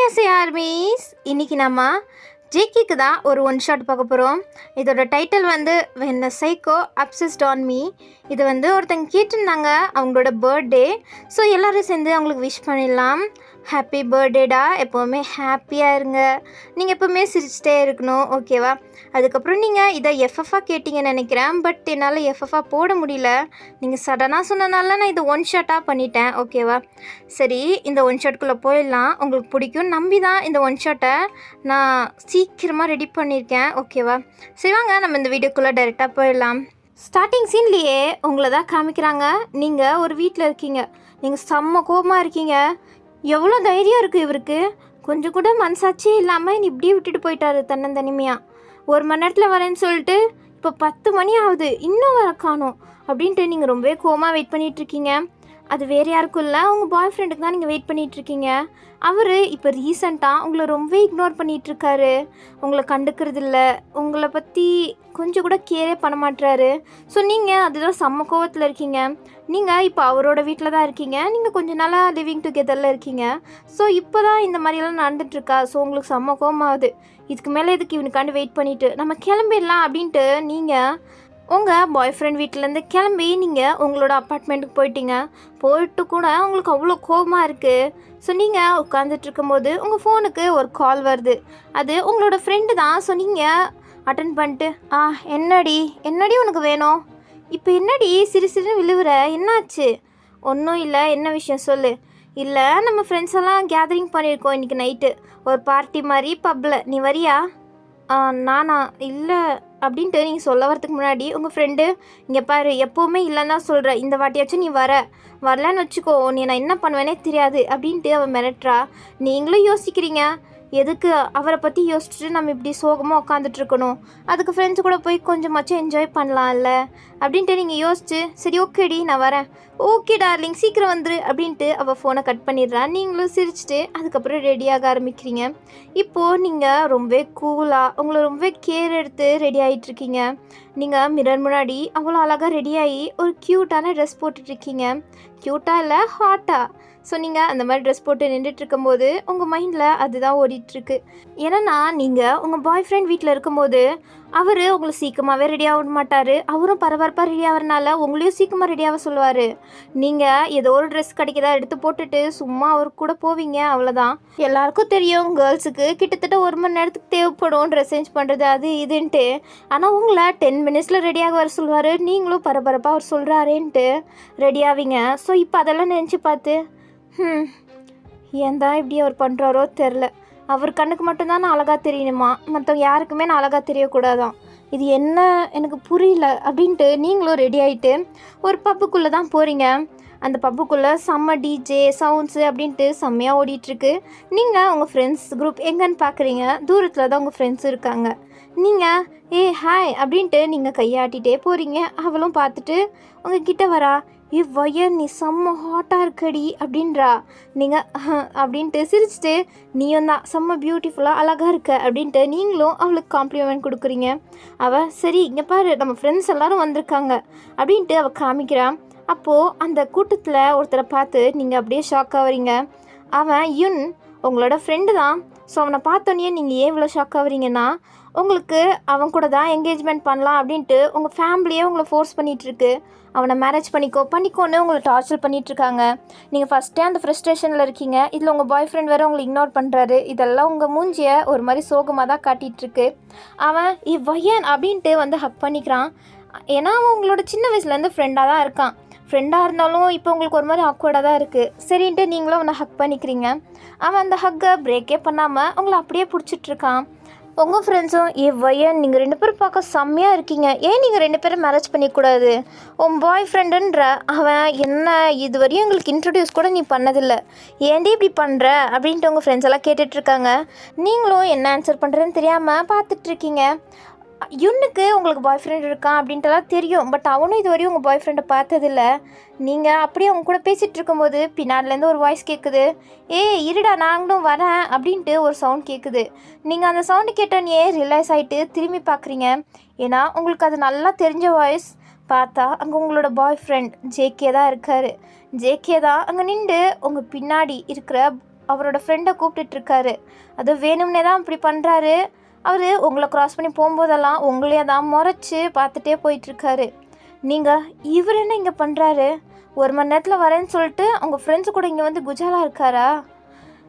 USA armies இன்னைக்கு நம்ம ஜேகேக்கு தான் ஒரு ஒன் ஷாட் பார்க்க போகிறோம். இதோட டைட்டில் வந்து when the psycho obsessed on me. இது வந்து ஒருத்தங்க கேட்டிருந்தாங்க அவங்களோட பர்த்டே. ஸோ எல்லோரும் சேர்ந்து அவங்களுக்கு விஷ் பண்ணிடலாம். ஹாப்பி பர்த்டேடா, எப்போவுமே ஹாப்பியாக இருங்க, நீங்கள் எப்போவுமே சிரிச்சிட்டே இருக்கணும், ஓகேவா? அதுக்கப்புறம் நீங்கள் இதை எஃப்எஃபாக கேட்டிங்கன்னு நினைக்கிறேன். பட் என்னால் எஃப்எஃபாக போட முடியல. நீங்கள் சடனாக சொன்னனால நான் இதை ஒன் ஷாட்டாக பண்ணிட்டேன், ஓகேவா? சரி, இந்த ஒன் ஷாட்குள்ளே போயிடலாம். உங்களுக்கு பிடிக்கும் நம்பி தான் இந்த ஒன் ஷாட்டை நான் சீக்கிரமாக ரெடி பண்ணியிருக்கேன், ஓகேவா? சரி வாங்க நம்ம இந்த வீடியோக்குள்ளே டைரெக்டாக போயிடலாம். ஸ்டார்டிங் சீன்லேயே உங்களை தான் காமிக்கிறாங்க. நீங்கள் ஒரு வீட்டில் இருக்கீங்க, நீங்கள் செம்ம கோபமாக இருக்கீங்க. எவ்வளோ தைரியம் இருக்குது இவருக்கு, கொஞ்சம் கூட மனசாட்சியே இல்லாமல் இப்படியே விட்டுட்டு போயிட்டாரு தன்னந்தனிமையாக. 1 மணி நேரத்தில் வரேன்னு சொல்லிட்டு இப்போ 10 மணி ஆகுது, இன்னும் வர காணோம் அப்படின்ட்டு நீங்கள் ரொம்பவே கோவமாக வெயிட் பண்ணிகிட்ருக்கீங்க. அது வேறு யாருக்கும் இல்லை, உங்கள் பாய் ஃப்ரெண்டுக்கு தான் நீங்கள் வெயிட் பண்ணிகிட்ருக்கீங்க. அவர் இப்போ ரீசெண்டாக உங்களை ரொம்பவே இக்னோர் பண்ணிகிட்ருக்காரு, உங்களை கண்டுக்கிறது இல்லை, உங்களை பற்றி கொஞ்சம் கூட கேரே பண்ண மாட்டுறாரு. ஸோ நீங்கள் அதுதான் செம்ம கோவத்தில் இருக்கீங்க. நீங்கள் இப்போ அவரோட வீட்டில் தான் இருக்கீங்க, நீங்கள் கொஞ்சம் நாளாக லிவிங் டுகெதரில் இருக்கீங்க. ஸோ இப்போ தான் இந்த மாதிரியெல்லாம் நடந்துகிட்ருக்கா. ஸோ உங்களுக்கு செம்ம கோவமாகுது. இதுக்கு மேலே இதுக்கு இவனுக்காண்டு வெயிட் பண்ணிவிட்டு நம்ம கிளம்பிடலாம் அப்படின்ட்டு நீங்கள் உங்கள் பாய் ஃப்ரெண்ட் வீட்டிலேருந்து கிளம்பி நீங்கள் உங்களோட அப்பார்ட்மெண்ட்டுக்கு போயிட்டீங்க. போயிட்டு கூட உங்களுக்கு அவ்வளோ கோபமாக இருக்குது. ஸோ நீங்கள் உட்காந்துட்டு இருக்கும்போது உங்கள் ஃபோனுக்கு ஒரு கால் வருது. அது உங்களோட ஃப்ரெண்டு தான். ஸோ நீங்கள் அட்டன் பண்ணிட்டு என்னடி உனக்கு வேணும்? இப்போ என்னடி சிறு விழுவுற, என்னாச்சு? ஒன்றும் இல்லை, என்ன விஷயம் சொல்லு. இல்லை, நம்ம ஃப்ரெண்ட்ஸ் எல்லாம் கேதரிங் பண்ணியிருக்கோம் இன்றைக்கி நைட்டு, ஒரு பார்ட்டி மாதிரி பப்பில், நீ வரியா? நானா? இல்லை அப்படின்ட்டு நீங்கள் சொல்ல வரதுக்கு முன்னாடி உங்கள் ஃப்ரெண்டு, இங்கே பாரு, எப்போவுமே இல்லைன்னு தான் சொல்கிறேன், இந்த வாட்டியாச்சும் நீ வரலன்னு வச்சுக்கோ, நீ நான் என்ன பண்ணுவேனே தெரியாது அப்படின்ட்டு அவன் மிரட்டுறா. நீங்களும் யோசிக்கிறீங்க, எதுக்கு அவரை பற்றி யோசிச்சுட்டு நம்ம இப்படி சோகமாக உட்காந்துட்ருக்கணும், அதுக்கு ஃப்ரெண்ட்ஸ் கூட போய் கொஞ்சமாச்சும் என்ஜாய் பண்ணலாம்ல அப்படின்ட்டு நீங்கள் யோசிச்சு, சரி ஓகேடி நான் வரேன், ஓகே டார்லிங் சீக்கிரம் வந்துரு அப்படின்ட்டு அவள் ஃபோனை கட் பண்ணிடுறா. நீங்களும் சிரிச்சுட்டு அதுக்கப்புறம் ரெடியாக ஆரம்பிக்கிறீங்க. இப்போது நீங்கள் ரொம்பவே கூலாக உங்களை ரொம்பவே கேர் எடுத்து ரெடி ஆகிட்டுருக்கீங்க. நீங்கள் மிரர் முன்னாடி அவ்வளோ அழகாக ரெடியாகி ஒரு க்யூட்டான ட்ரெஸ் போட்டுட்ருக்கீங்க. க்யூட்டாக இல்லை, ஹாட்டாக. ஸோ நீங்கள் அந்த மாதிரி ட்ரெஸ் போட்டு நின்றுட்டு இருக்கும்போது உங்கள் மைண்டில் அதுதான் ஓடிட்டுருக்கு. ஏன்னா நீங்கள் உங்கள் பாய் ஃப்ரெண்ட் வீட்டில் இருக்கும்போது அவர் உங்களை சீக்கிரமாகவே ரெடியாக விட மாட்டார். அவரும் பரபரப்பாக ரெடி ஆகிறனால உங்களையும் சீக்கிரமாக ரெடியாக சொல்லுவார். நீங்கள் ஏதோ ஒரு ட்ரெஸ் கிடைக்கிறதா எடுத்து போட்டுட்டு சும்மா அவர் கூட போவீங்க, அவ்வளோதான். எல்லாருக்கும் தெரியும் கேர்ள்ஸுக்கு கிட்டத்தட்ட 1 மணி நேரத்துக்கு தேவைப்படும் ட்ரெஸ் சேஞ்ச் பண்ணுறது அது இதுன்ட்டு. ஆனால் உங்களை 10 மினிட்ஸில் ரெடியாக வர சொல்லுவார். நீங்களும் பரபரப்பாக அவர் சொல்கிறாரேன்ட்டு ரெடி ஆவீங்க. ஸோ இப்போ அதெல்லாம் நினச்சி பார்த்து ஏன் தான் இப்படி அவர் பண்ணுறாரோ தெரில. அவர் கண்ணுக்கு மட்டும்தான் நான் அழகாக தெரியணுமா, மற்றவங்க யாருக்குமே நான் அழகாக தெரியக்கூடாதான், இது என்ன எனக்கு புரியல அப்படின்ட்டு நீங்களும் ரெடி ஆகிட்டு ஒரு பப்புக்குள்ளே தான் போகிறீங்க. அந்த பப்புக்குள்ளே செம்ம டிஜே சவுண்ட்ஸு அப்படின்ட்டு செம்மையாக ஓடிட்டுருக்கு. நீங்கள் உங்கள் ஃப்ரெண்ட்ஸ் குரூப் எங்கன்னு பார்க்குறீங்க. தூரத்தில் தான் உங்கள் ஃப்ரெண்ட்ஸ் இருக்காங்க. நீங்கள் ஹாய் அப்படின்ட்டு நீங்கள் கையாட்டிகிட்டே போகிறீங்க. அவளும் பார்த்துட்டு உங்ககிட்ட வரா. வயன் நீ செம்ம ஹாட்டாக இருக்கடி அப்படின்றா. நீங்கள் அப்படின்ட்டு சிரிச்சுட்டு நீயும் தான் செம்ம பியூட்டிஃபுல்லாக அழகாக இருக்க அப்படின்ட்டு நீங்களும் அவளுக்கு காம்ப்ளிமெண்ட் கொடுக்குறீங்க. அவள் சரி இங்கே பாரு நம்ம ஃப்ரெண்ட்ஸ் எல்லோரும் வந்திருக்காங்க அப்படின்ட்டு அவள் காமிக்கிறான். அப்போது அந்த கூட்டத்தில் ஒருத்தரை பார்த்து நீங்கள் அப்படியே ஷாக் ஆகுறீங்க. அவன் யுன் உங்களோட ஃப்ரெண்டு தான். ஸோ அவனை பார்த்தோன்னே நீங்கள் ஏன் இவ்வளோ ஷாக் ஆகுறீங்கன்னா, உங்களுக்கு அவன் கூட தான் என்கேஜ்மெண்ட் பண்ணலாம் அப்படின்ட்டு உங்கள் ஃபேமிலியே உங்களை ஃபோர்ஸ் பண்ணிகிட்ருக்கு. அவனை மேரேஜ் பண்ணிக்கோன்னு உங்களை டார்ச்சர் பண்ணிகிட்ருக்காங்க. நீங்கள் ஃபஸ்ட்டே அந்த ஃப்ரஸ்ட்ரேஷனில் இருக்கீங்க. இதில் உங்கள் பாய் ஃப்ரெண்ட் வேறு உங்களை இக்னோர் பண்ணுறாரு. இதெல்லாம் உங்கள் மூஞ்சியை ஒரு மாதிரி சோகமாக தான் காட்டிகிட்ருக்கு. அவன் வயன் அப்படின்ட்டு வந்து ஹக் பண்ணிக்கிறான். ஏன்னா அவன் உங்களோட சின்ன வயசுலேருந்து ஃப்ரெண்டாக தான் இருக்கான். ஃப்ரெண்டாக இருந்தாலும் இப்போ உங்களுக்கு ஒரு மாதிரி ஆக்வர்டாக தான் இருக்குது. சரின்ட்டு நீங்களும் அவனை ஹக் பண்ணிக்கிறீங்க. அவன் அந்த ஹக்கை பிரேக்கே பண்ணாமல் உங்களை அப்படியே பிடிச்சிட்ருக்கான். உங்கள் ஃப்ரெண்ட்ஸும் வயன் நீங்கள் 2 பேரும் பார்க்க செம்மையாக இருக்கீங்க, ஏன் நீங்கள் 2 பேரும் மேரேஜ் பண்ணிக்கூடாது? உன் பாய் ஃப்ரெண்டுன்ற அவன் என்ன இதுவரையும் எங்களுக்கு இன்ட்ரடியூஸ் கூட நீ பண்ணதில்லை, ஏன்டி இப்படி பண்ணுற அப்படின்ட்டு உங்கள் ஃப்ரெண்ட்ஸ் எல்லாம் கேட்டுட்ருக்காங்க. நீங்களும் என்ன ஆன்சர் பண்ணுறதுன்னு தெரியாமல் பார்த்துட்ருக்கீங்க. யுன்னுக்கு உங்களுக்கு பாய் ஃப்ரெண்ட் இருக்கான் அப்படின்ட்டுலாம் தெரியும். பட் அவனும் இதுவரையும் உங்கள் பாய் ஃப்ரெண்டை பார்த்ததில்ல. நீங்கள் அப்படியே அவங்க கூட பேசிகிட்டு இருக்கும்போது பின்னாடிலேருந்து ஒரு வாய்ஸ் கேட்குது. இருடா நாங்களும் வரேன் அப்படின்ட்டு ஒரு சவுண்ட் கேட்குது. நீங்கள் அந்த சவுண்டு கேட்டோன்னே ரிலைஸ் ஆகிட்டு திரும்பி பார்க்குறீங்க. ஏன்னா உங்களுக்கு அது நல்லா தெரிஞ்ச வாய்ஸ். பார்த்தா அங்கே உங்களோட பாய் ஃப்ரெண்ட் ஜேகே தான் இருக்கார். ஜேகே தான் அங்கே நின்று உங்கள் பின்னாடி இருக்கிற அவரோட ஃப்ரெண்டை கூப்பிட்டுட்ருக்காரு. அது வேணும்னே தான் இப்படி பண்ணுறாரு. அவர் உங்களை க்ராஸ் பண்ணி போகும்போதெல்லாம் உங்களையே தான் முறைச்சி பார்த்துட்டே போயிட்டுருக்காரு. நீங்கள் இவர் என்ன இங்கே பண்ணுறாரு? 1 மணி நேரத்தில் வரேன்னு சொல்லிட்டு அவங்க ஃப்ரெண்ட்ஸு கூட இங்கே வந்து குஜாலாக இருக்காரா?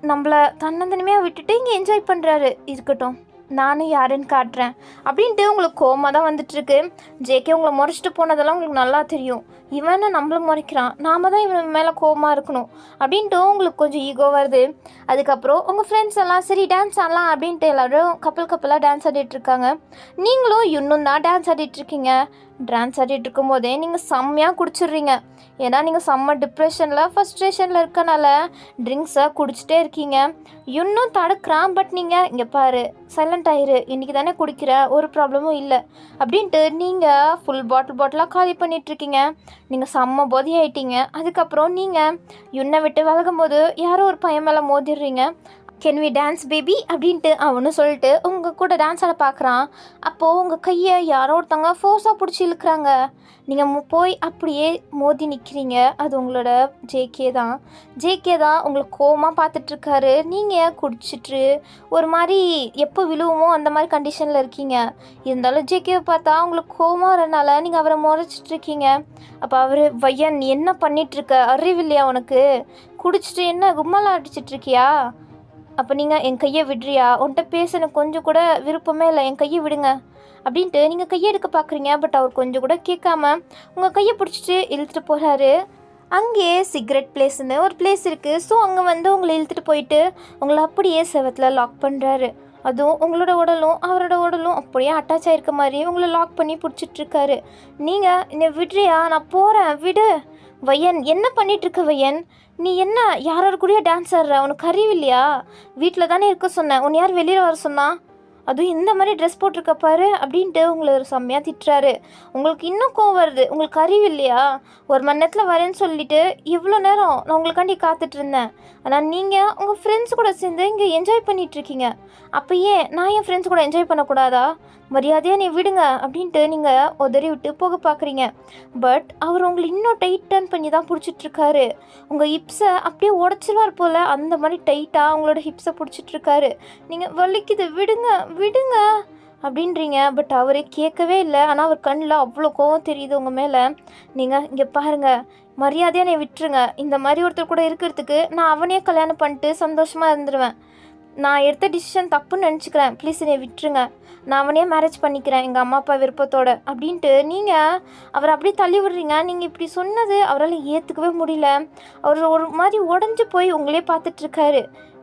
நம்மளை தன்னந்தனிமையாக விட்டுட்டு இங்கே என்ஜாய் பண்ணுறாரு. இருக்கட்டும், நானும் யாருன்னு காட்டுறேன் அப்படின்ட்டு உங்களுக்கு கோவமாக தான் வந்துட்டுருக்கு. ஜேகே உங்களை முறைச்சிட்டு போனதெல்லாம் உங்களுக்கு நல்லா தெரியும். இவனை நம்மளும் முறைக்கிறான், நாம் தான் இவன் மேலே கோவமாக இருக்கணும் அப்படின்ட்டு உங்களுக்கு கொஞ்சம் ஈகோ வருது. அதுக்கப்புறம் உங்கள் ஃப்ரெண்ட்ஸ் எல்லாம் சரி டான்ஸ் ஆடலாம் அப்படின்ட்டு எல்லோரும் கப்பலாக டான்ஸ் ஆடிட்டுருக்காங்க. நீங்களும் இன்னும் தான் டான்ஸ் ஆடிட்டுருக்கீங்க. டான்ஸ் ஆடிட்டு இருக்கும்போதே நீங்கள் செம்மையாக குடிச்சிடுறீங்க. ஏன்னா நீங்கள் செம்ம டிப்ரெஷனில் ஃபஸ்ட்ரேஷனில் இருக்கனால ட்ரிங்க்ஸை குடிச்சிட்டே இருக்கீங்க. இன்னும் தடுக்கிறான். பட் நீங்கள் இங்கே பாரு, சைலண்ட் ஆயிரு, இன்றைக்கி தானே குடிக்கிற, ஒரு ப்ராப்ளமும் இல்லை அப்படின்ட்டு நீங்கள் ஃபுல் பாட்டிலாக காலி பண்ணிகிட்ருக்கீங்க. நீங்கள் செம்ம போதை ஆகிட்டீங்க. அதுக்கப்புறம் நீங்கள் யுன்னை விட்டு விலகும்போது யாரோ ஒரு பையன் மேலே மோதிடுறீங்க. கேன் வி டான்ஸ் பேபி அப்படின்ட்டு அவனு சொல்லிட்டு உங்கள் கூட டான்ஸ் ஆட பார்க்குறான். அப்போது உங்கள் கையை யாரோ ஒருத்தவங்க ஃபோர்ஸாக பிடிச்சி இழுக்கிறாங்க. நீங்கள் போய் அப்படியே மோதி நிற்கிறீங்க. அது உங்களோட ஜேகே தான் உங்களுக்கு கோவமாக பார்த்துட்ருக்காரு. நீங்கள் குடிச்சிட்டு ஒரு மாதிரி எப்போ விழுவுமோ அந்த மாதிரி கண்டிஷனில் இருக்கீங்க. இருந்தாலும் ஜேகேவை பார்த்தா உங்களுக்கு கோவமாக வரனால நீங்கள் அவரை முறைச்சிட்ருக்கீங்க. அப்போ அவர் வையன் என்ன பண்ணிகிட்ருக்க, அறிவில்லையா உனக்கு? குடிச்சிட்டு என்ன கும்மலாம் அடிச்சிட்ருக்கியா? அப்போ நீங்கள் என் கையை விடுறியா? உன்கிட்ட பேச எனக்கு கொஞ்சம் கூட விருப்பமே இல்லை, என் கையை விடுங்க அப்படின்ட்டு நீங்கள் கையை எடுக்க பார்க்குறீங்க. பட் அவர் கொஞ்சம் கூட கேட்காம உங்கள் கையை பிடிச்சிட்டு இழுத்துட்டு போகிறாரு. அங்கே சிகரெட் பிளேஸ்னு ஒரு பிளேஸ் இருக்குது. ஸோ அங்கே வந்து உங்களை இழுத்துட்டு போயிட்டு உங்களை அப்படியே செவத்தில் லாக் பண்ணுறாரு. அதுவும் உங்களோட உடலும் அவரோட உடலும் அப்படியே அட்டாச் ஆகிருக்க மாதிரி உங்களை லாக் பண்ணி பிடிச்சிட்ருக்காரு. நீங்கள் என்னை விடுறியா? நான் போகிறேன், விடு. வையன் என்ன பண்ணிகிட்ருக்க வையன்? நீ என்ன யாரோட கூடயே டான்ஸ் ஆடுற? உனக்கு அறிவு இல்லையா? வீட்டில் தானே இருக்க சொன்னேன், உன்னை யார் வெளியில் வர சொன்னா? அதுவும் இந்த மாதிரி ட்ரெஸ் போட்டிருக்க பாரு அப்படின்ட்டு உங்களை ஒரு செம்மையாக திட்டுறாரு. உங்களுக்கு இன்னும் கோவம் வருது. உங்களுக்கு அறிவு இல்லையா? 1 மணி நேரத்தில் வரேன்னு சொல்லிவிட்டு இவ்வளோ நேரம் நான் உங்களுக்காண்டி காத்துட்ருந்தேன். ஆனால் நீங்கள் உங்கள் ஃப்ரெண்ட்ஸ் கூட சேர்ந்து இங்கே என்ஜாய் பண்ணிகிட்ருக்கீங்க. அப்போ ஏன் நான் என் ஃப்ரெண்ட்ஸ் கூட என்ஜாய் பண்ணக்கூடாதா? மரியாதையாக நீ விடுங்க அப்படின்ட்டு நீங்கள் உதறி விட்டு போக பார்க்குறீங்க. பட் அவர் உங்களை இன்னும் டைட்டன் பண்ணி தான் பிடிச்சிட்ருக்காரு. உங்கள் ஹிப்ஸை அப்படியே உடச்சிருவார் போல், அந்த மாதிரி டைட்டாக உங்களோட ஹிப்ஸை பிடிச்சிட்ருக்காரு. நீங்கள் வலிக்குது, விடுங்க அப்படின்றீங்க. பட் அவரே கேட்கவே இல்லை. ஆனால் அவர் கண்ணில் அவ்வளோ கோவம் தெரியுது உங்கள் மேலே. நீங்கள் இங்கே பாருங்கள், மரியாதையாக என்னை விட்டுருங்க. இந்த மாதிரி ஒருத்தர் கூட இருக்கிறதுக்கு நான் அவனையே கல்யாணம் பண்ணிட்டு சந்தோஷமாக இருந்துருவேன். நான் எடுத்த டிசிஷன் தப்புன்னு நினச்சிக்கிறேன். ப்ளீஸ் என்னை விட்டுருங்க. நான் அவனையே மேரேஜ் பண்ணிக்கிறேன் எங்கள் அம்மா அப்பா விருப்பத்தோடு அப்படின்ட்டு நீங்கள் அவரை அப்படியே தள்ளி விடுறீங்க. நீங்கள் இப்படி சொன்னது அவரால் ஏற்றுக்கவே முடியல. அவர் ஒரு மாதிரி உடஞ்சி போய் உங்களே பார்த்துட்ருக்காரு.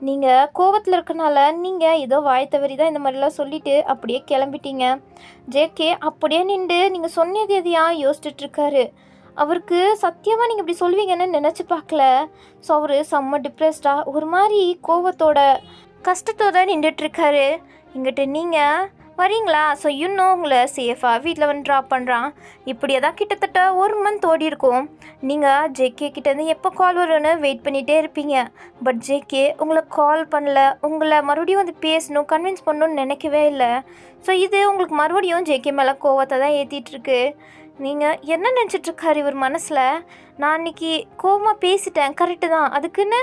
நீங்கள் கோவத்தில் இருக்கனால நீங்கள் ஏதோ வாய் தவறி தான் இந்த மாதிரிலாம் சொல்லிவிட்டு அப்படியே கிளம்பிட்டீங்க. ஜேகே அப்படியே நின்று நீங்கள் சொன்னது எதையா யோசிச்சுட்ருக்காரு. அவருக்கு சத்தியமாக நீங்கள் இப்படி சொல்வீங்கன்னு நினச்சி பார்க்கல. ஸோ அவர் செம்ம டிப்ரெஸ்டாக ஒரு மாதிரி கோவத்தோட கஷ்டத்தோடு நின்றுட்டுருக்காரு. இங்கிட்ட நீங்கள் வரீங்களா? ஸோ இன்னும் உங்களை சேஃபாக வீட்டில் வந்து ட்ராப் பண்ணுறான். இப்படியே தான் கிட்டத்தட்ட 1 மந்த் ஓடி இருக்கும். நீங்கள் ஜேகே கிட்டேருந்து எப்போ கால் வரும்னு வெயிட் பண்ணிகிட்டே இருப்பீங்க. பட் ஜேகே உங்களை கால் பண்ணல. உங்களை மறுபடியும் வந்து பேசணும், கன்வின்ஸ் பண்ணணும்னு நினைக்கவே இல்லை. ஸோ இது உங்களுக்கு மறுபடியும் ஜேகே மேலே கோவத்தை தான் ஏற்றிட்டுருக்கு. நீங்கள் என்ன நினச்சிட்ருக்காரு இவர் மனசில்? நான் இன்றைக்கி கோவமாக பேசிட்டேன், கரெக்டு தான், அதுக்குன்னு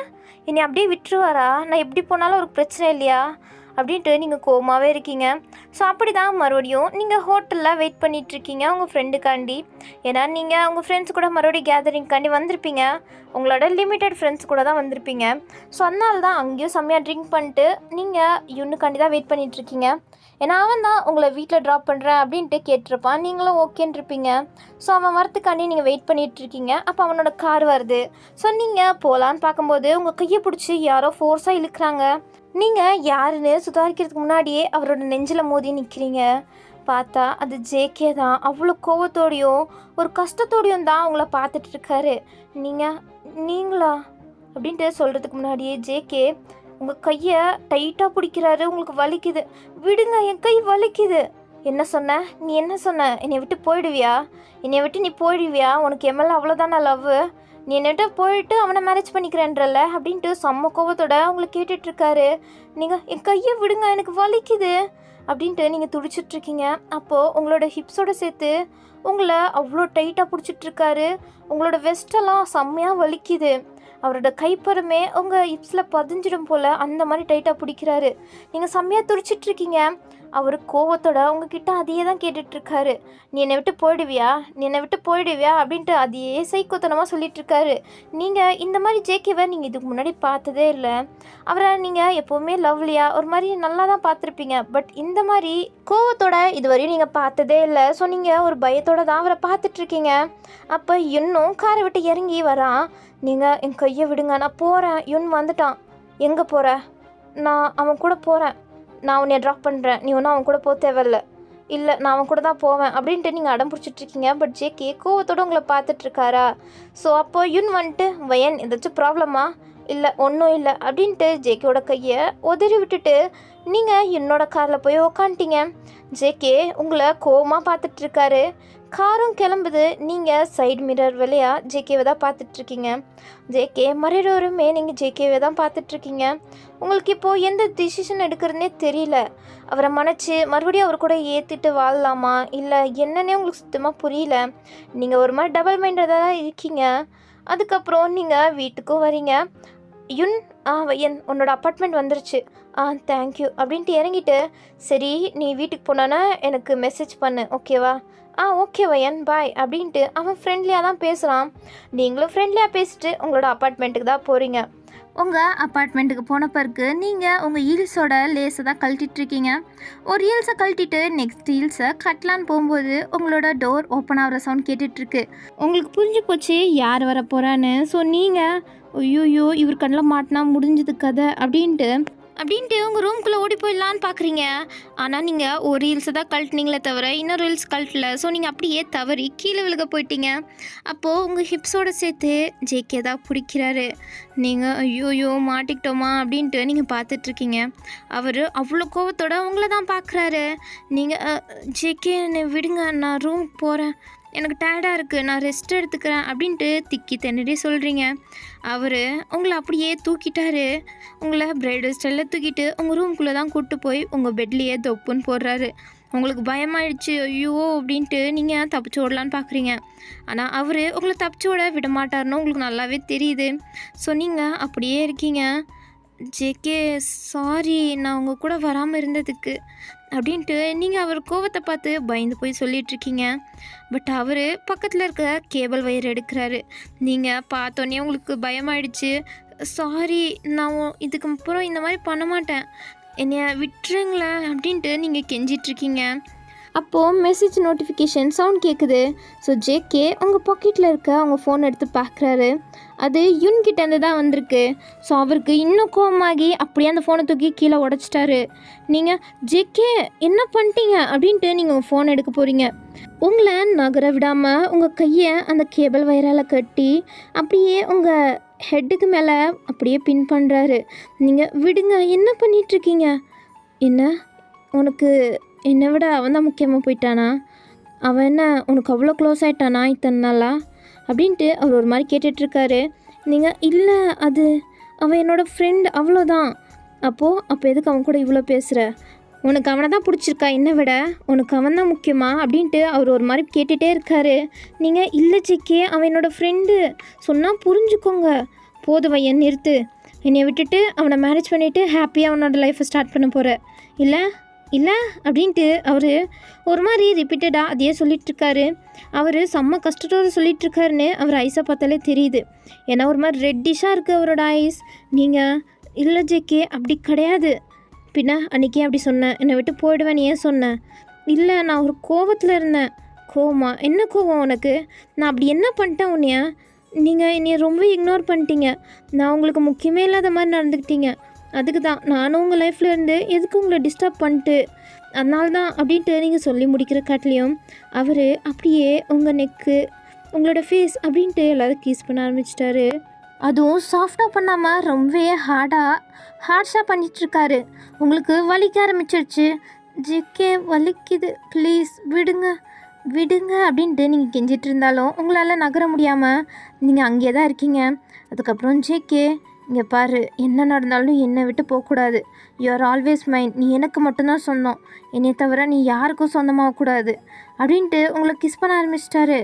என்னை அப்படியே விட்டுருவாரா? நான் எப்படி போனாலும் ஒரு பிரச்சனை இல்லையா அப்படின்ட்டு நீங்கள் கோவமாகவே இருக்கீங்க. ஸோ அப்படி தான் மறுபடியும் நீங்கள் ஹோட்டலில் வெயிட் பண்ணிகிட்ருக்கீங்க உங்கள் ஃப்ரெண்டுக்காண்டி. ஏன்னா நீங்கள் உங்கள் ஃப்ரெண்ட்ஸ் கூட மறுபடியும் கேதரிங்காண்டி வந்திருப்பீங்க. உங்களோட லிமிட்டட் ஃப்ரெண்ட்ஸ் கூட தான் வந்திருப்பீங்க. ஸோ அதனால தான் அங்கேயும் செம்மையாக ட்ரிங்க் பண்ணிட்டு நீங்கள் இவனுக்காண்டி தான் வெயிட் பண்ணிகிட்ருக்கீங்க. ஏன்னா அவன் தான் உங்களை வீட்டில் ட்ராப் பண்ணுறேன் அப்படின்ட்டு கேட்டிருப்பான். நீங்களும் ஓகேன்னு இருப்பீங்க. ஸோ அவன் வரத்துக்காண்டி நீங்கள் வெயிட் பண்ணிகிட்ருக்கீங்க. அப்போ அவனோட கார் வருது. ஸோ நீங்கள் போகலான்னு பார்க்கும்போது உங்கள் கையை பிடிச்சி யாரோ ஃபோர்ஸாக இழுக்கிறாங்க. நீங்கள் யாருன்னு சுதாரிக்கிறதுக்கு முன்னாடியே அவரோட நெஞ்சில் மோதி நிற்கிறீங்க. பார்த்தா அது ஜேகே தான். அவ்வளோ கோவத்தோடையும் ஒரு கஷ்டத்தோடையும் தான் உங்களை பார்த்துட்ருக்காரு. நீங்களா அப்படின்ட்டு சொல்கிறதுக்கு முன்னாடியே ஜேகே உங்கள் கையை டைட்டாக பிடிக்கிறாரு. உங்களுக்கு வலிக்குது, விடுங்க, என் கை வலிக்குது. என்ன சொன்ன? நீ என்ன சொன்ன? என்னை விட்டு போயிடுவியா? என்னை விட்டு நீ போயிடுவியா? உனக்கு எம்எல்ஏ அவ்வளோதானே லவ்? நீ என்னட்ட போயிட்டு அவனை மேரேஜ் பண்ணிக்கிறேன்றல்ல அப்படின்ட்டு செம்ம கோவத்தோட அவங்கள கேட்டுட்ருக்காரு. நீங்கள் என் கையை விடுங்க, எனக்கு வலிக்குது அப்படின்ட்டு நீங்கள் துடிச்சிட்ருக்கீங்க. அப்போது உங்களோட ஹிப்ஸோடு சேர்த்து உங்களை அவ்வளோ டைட்டாக பிடிச்சிட்ருக்காரு. உங்களோட வெஸ்டெல்லாம் செம்மையாக வலிக்குது. அவரோட கைப்பறமே உங்கள் ஹிப்ஸில் பதிஞ்சிடும் போல் அந்த மாதிரி டைட்டாக பிடிக்கிறாரு. நீங்கள் செம்மையாக துடிச்சிட்ருக்கீங்க. அவர் கோவத்தோட உங்ககிட்ட அதையே தான் கேட்டுட்ருக்காரு. நீ என்னை விட்டு போயிடுவியா, நீ என்னை விட்டு போயிடுவியா அப்படின்ட்டு அதையே சைக்கோத்தனமாக சொல்லிகிட்ருக்காரு. நீங்கள் இந்த மாதிரி ஜேகேவை நீங்கள் இதுக்கு முன்னாடி பார்த்ததே இல்லை. அவரை நீங்கள் எப்போவுமே லவ்லியாக ஒரு மாதிரி நல்லா தான் பார்த்துருப்பீங்க. பட் இந்த மாதிரி கோவத்தோட இதுவரையும் நீங்கள் பார்த்ததே இல்லை. ஸோ நீங்கள் ஒரு பயத்தோடு தான் அவரை பார்த்துட்ருக்கீங்க. அப்போ இன்னும் காரை விட்டு இறங்கி வரான். நீங்கள் என் கையை விடுங்க, நான் போகிறேன். வந்துட்டான். எங்கே போகிற? நான் அவன் கூட போகிறேன். நான் உன்னை ட்ராப் பண்ணுறேன், நீ ஒன்றும் அவன் கூட போக தேவையில்ல. இல்லை, நான் அவன் கூட தான் போவேன் அப்படின்ட்டு நீங்கள் அடம் பிடிச்சிட்ருக்கீங்க. பட் ஜேகே கோவத்தோடு உங்களை பார்த்துட்ருக்காரா? ஸோ அப்போ வந்துட்டு வயன் ஏதாச்சும் ப்ராப்ளமா? இல்லை, ஒன்றும் இல்லை அப்படின்ட்டு ஜேகேவோட கையை உதறி விட்டுட்டு நீங்கள் என்னோட காரில் போய் உக்காந்துட்டீங்க. ஜேகே உங்களை கோவமாக பார்த்துட்ருக்காரு. காரும் கிளம்புது. நீங்கள் சைடு மிரர் வழியாக ஜேகேவை தான் பார்த்துட்ருக்கீங்க. ஜேகே மறுபடியுமே நீங்கள் ஜேகேவை தான் பார்த்துட்ருக்கீங்க. உங்களுக்கு இப்போது எந்த டிசிஷன் எடுக்கிறதுனே தெரியல. அவரை மன்னிச்சு மறுபடியும் அவர் கூட ஏற்றிட்டு வாழலாமா இல்லை என்னன்னே உங்களுக்கு சுத்தமாக புரியல. நீங்கள் ஒரு மாதிரி டபுள் மைண்டடாக தான் இருக்கீங்க. அதுக்கப்புறம் நீங்கள் வீட்டுக்கும் வரீங்க. வயன் உன்னோட அப்பார்ட்மெண்ட் வந்துருச்சு. தேங்க்யூ அப்படின்ட்டு இறங்கிட்டு, சரி நீ வீட்டுக்கு போனான்னா எனக்கு மெசேஜ் பண்ணு, ஓகேவா? ஓகே வயன், பாய் அப்படின்ட்டு அவன் ஃப்ரெண்ட்லியாக தான் பேசுகிறான். நீங்களும் ஃப்ரெண்ட்லியாக பேசிட்டு உங்களோட அப்பார்ட்மெண்ட்டுக்கு தான் போகிறீங்க. உங்கள் அப்பார்ட்மெண்ட்டுக்கு போன பிறகு நீங்கள் உங்கள் ஹீல்ஸோட லேஸை தான் கழட்டிட்ருக்கீங்க. ஒரு ஹீல்ஸை கழட்டிட்டு நெக்ஸ்ட் ஹீல்ஸை கட்டலான்னு போகும்போது உங்களோட டோர் ஓப்பன் ஆகிற சவுண்ட் கேட்டுட்ருக்கு. உங்களுக்கு புரிஞ்சு போச்சு யார் வர போகிறான்னு. ஸோ நீங்கள் ஐயோயோ இவர் கண்ணில் மாட்டினா முடிஞ்சது கதை அப்படின்ட்டு உங்கள் ரூம்குள்ளே ஓடி போயிடலான்னு பார்க்குறீங்க. ஆனால் நீங்கள் ஒரு ரீல்ஸை தான் கழட்டினீங்களே தவிர இன்னொரு ரீல்ஸ் கழட்டல. ஸோ நீங்கள் அப்படியே தவறி கீழே விழுக போயிட்டீங்க. அப்போது உங்கள் ஹிப்ஸோடு சேர்த்து ஜேகே தான் பிடிக்கிறாரு. நீங்கள் ஐயோயோ மாட்டிக்கிட்டோமா அப்படின்ட்டு நீங்கள் பார்த்துட்ருக்கீங்க. அவர் அவ்வளோ கோவத்தோடு உங்களை தான் பார்க்குறாரு. நீங்கள் ஜேகே என்னை விடுங்க, நான் ரூம் போகிறேன், எனக்கு டயர்டாக இருக்குது, நான் ரெஸ்ட் எடுத்துக்கிறேன் அப்படின்ட்டு திக்கி திணறி சொல்கிறீங்க. அவர் உங்களை அப்படியே தூக்கிட்டாரு. உங்களை பிரைடல் ஸ்டைலில் தூக்கிட்டு உங்கள் ரூம்குள்ளே தான் கூப்பிட்டு போய் உங்கள் பெட்லேயே தொப்புன்னு போடுறாரு. உங்களுக்கு பயமாயிடுச்சு, ஐயோ அப்படின்ட்டு நீங்கள் தப்பிச்சு ஓடலான்னு பார்க்குறீங்க. ஆனால் அவர் உங்களை தப்பிச்சு ஓட விட மாட்டாருன்னு உங்களுக்கு நல்லாவே தெரியுது. ஸோ நீங்கள் அப்படியே இருக்கீங்க. ஜேகே சாரி, நான் உங்கள் கூட வராமல் இருந்ததுக்கு அப்படின்ட்டு நீங்கள் அவர் கோவத்தை பார்த்து பயந்து போய் சொல்லிகிட்ருக்கீங்க. பட் அவர் பக்கத்தில் இருக்க கேபிள் வயர் எடுக்கிறாரு. நீங்கள் பார்த்தோன்னே உங்களுக்கு பயமாயிடுச்சு. சாரி, நான் இதுக்கு அப்புறம் இந்த மாதிரி பண்ண மாட்டேன், என்னைய விட்டுருங்களேன் அப்படின்ட்டு நீங்கள் கெஞ்சிட்ருக்கீங்க. அப்போது மெசேஜ் நோட்டிஃபிகேஷன் சவுண்ட் கேட்குது. ஸோ ஜேகே உங்கள் பாக்கெட்டில் இருக்க அவங்க ஃபோன் எடுத்து பார்க்குறாரு. அது கிட்டேருந்து தான் வந்திருக்கு. ஸோ அவருக்கு இன்னும் கோவமாகி அப்படியே அந்த ஃபோனை தூக்கி கீழே உடச்சிட்டாரு. நீங்கள் ஜேகே என்ன பண்ணிட்டீங்க அப்படின்ட்டு நீங்கள் உங்கள் ஃபோன் எடுக்க போகிறீங்க. உங்களை நகர விடாமல் உங்கள் கையை அந்த கேபிள் வயரால் கட்டி அப்படியே உங்கள் ஹெட்டுக்கு மேலே அப்படியே பின் பண்ணுறாரு. நீங்கள் விடுங்க, என்ன பண்ணிகிட்ருக்கீங்க? என்ன உனக்கு என்னை விட அவன் தான் முக்கியமாக போயிட்டானா? அவன் என்ன உனக்கு அவ்வளோ க்ளோஸ் ஆகிட்டானா இத்தனை நாளா அப்படின்ட்டு அவர் ஒரு மாதிரி கேட்டுட்ருக்காரு. நீங்கள் இல்லை, அது அவன் என்னோடய ஃப்ரெண்ட், அவ்வளோதான். அப்போ எதுக்கு அவன் கூட இவ்வளோ பேசுகிற? உனக்கு அவனை தான் பிடிச்சிருக்கா என்னை விட? உனக்கு அவன் தான் முக்கியமா அப்படின்ட்டு அவர் ஒரு மாதிரி கேட்டுகிட்டே இருக்காரு. நீங்கள் இல்லை ஜேகே, அவன் என்னோடய ஃப்ரெண்டு, சொன்னால் புரிஞ்சுக்கோங்க. போது வையன், நிறுத்து. என்னை விட்டுட்டு அவனை மேரேஜ் பண்ணிவிட்டு ஹாப்பியாக அவனோட லைஃப்பை ஸ்டார்ட் பண்ண போகிற இல்லை அப்படின்ட்டு அவர் ஒரு மாதிரி ரிப்பீட்டடாக அதையே சொல்லிகிட்ருக்காரு. அவர் செம்ம கஷ்டத்தோடு சொல்லிகிட்ருக்காருன்னு அவர் ஐஸை பார்த்தாலே தெரியுது. ஏன்னா ஒரு மாதிரி ரெட்டிஷாக இருக்குது அவரோட ஐஸ். நீங்கள் இல்லை ஜேகே, அப்படி கிடையாது. பின்ன அன்றைக்கி அப்படி சொன்னேன், என்னை விட்டு போயிடுவேன் ஏன் சொன்னேன்? இல்லை, நான் ஒரு கோவத்தில் இருந்தேன். கோவமா? என்ன கோவம் உனக்கு? நான் அப்படி என்ன பண்ணிட்டேன் உன்னைய? நீங்கள் என்னைய ரொம்ப இக்னோர் பண்ணிட்டீங்க. நான் உங்களுக்கு முக்கியமே இல்லாத மாதிரி நடந்துக்கிட்டீங்க. அதுக்கு தான் நானும் உங்கள் லைஃப்பில் இருந்து எதுக்கு உங்களை டிஸ்டர்ப் பண்ணிட்டு, அதனால தான் அப்படின்ட்டு நீங்கள் சொல்லி முடிக்கிற காட்டிலையும் அவர் அப்படியே உங்கள் நெக்கு, உங்களோட ஃபேஸ் அப்படின்ட்டு எல்லோரும் கீஸ் பண்ண ஆரம்பிச்சிட்டாரு. அதுவும் சாஃப்டாக பண்ணாமல் ரொம்பவே ஹார்ஷாக பண்ணிகிட்ருக்காரு. உங்களுக்கு வலிக்க ஆரம்பிச்சிருச்சு. ஜேகே வலிக்குது, ப்ளீஸ் விடுங்க அப்படின்ட்டு நீங்கள் கெஞ்சிட்டு இருந்தாலும் உங்களால் நகர முடியாமல் நீங்கள் அங்கேயே தான் இருக்கீங்க. அதுக்கப்புறம் ஜேகே, இங்கே பாரு, என்ன நடந்தாலும் என்னை விட்டு போகக்கூடாது. You are always mind. நீ எனக்கு மட்டும்தான் சொந்தம், என்னை தவிர நீ யாருக்கும் சொந்தமாகக்கூடாது அப்படின்ட்டு உங்களை கிஸ் பண்ண ஆரம்பிச்சிட்டாரு.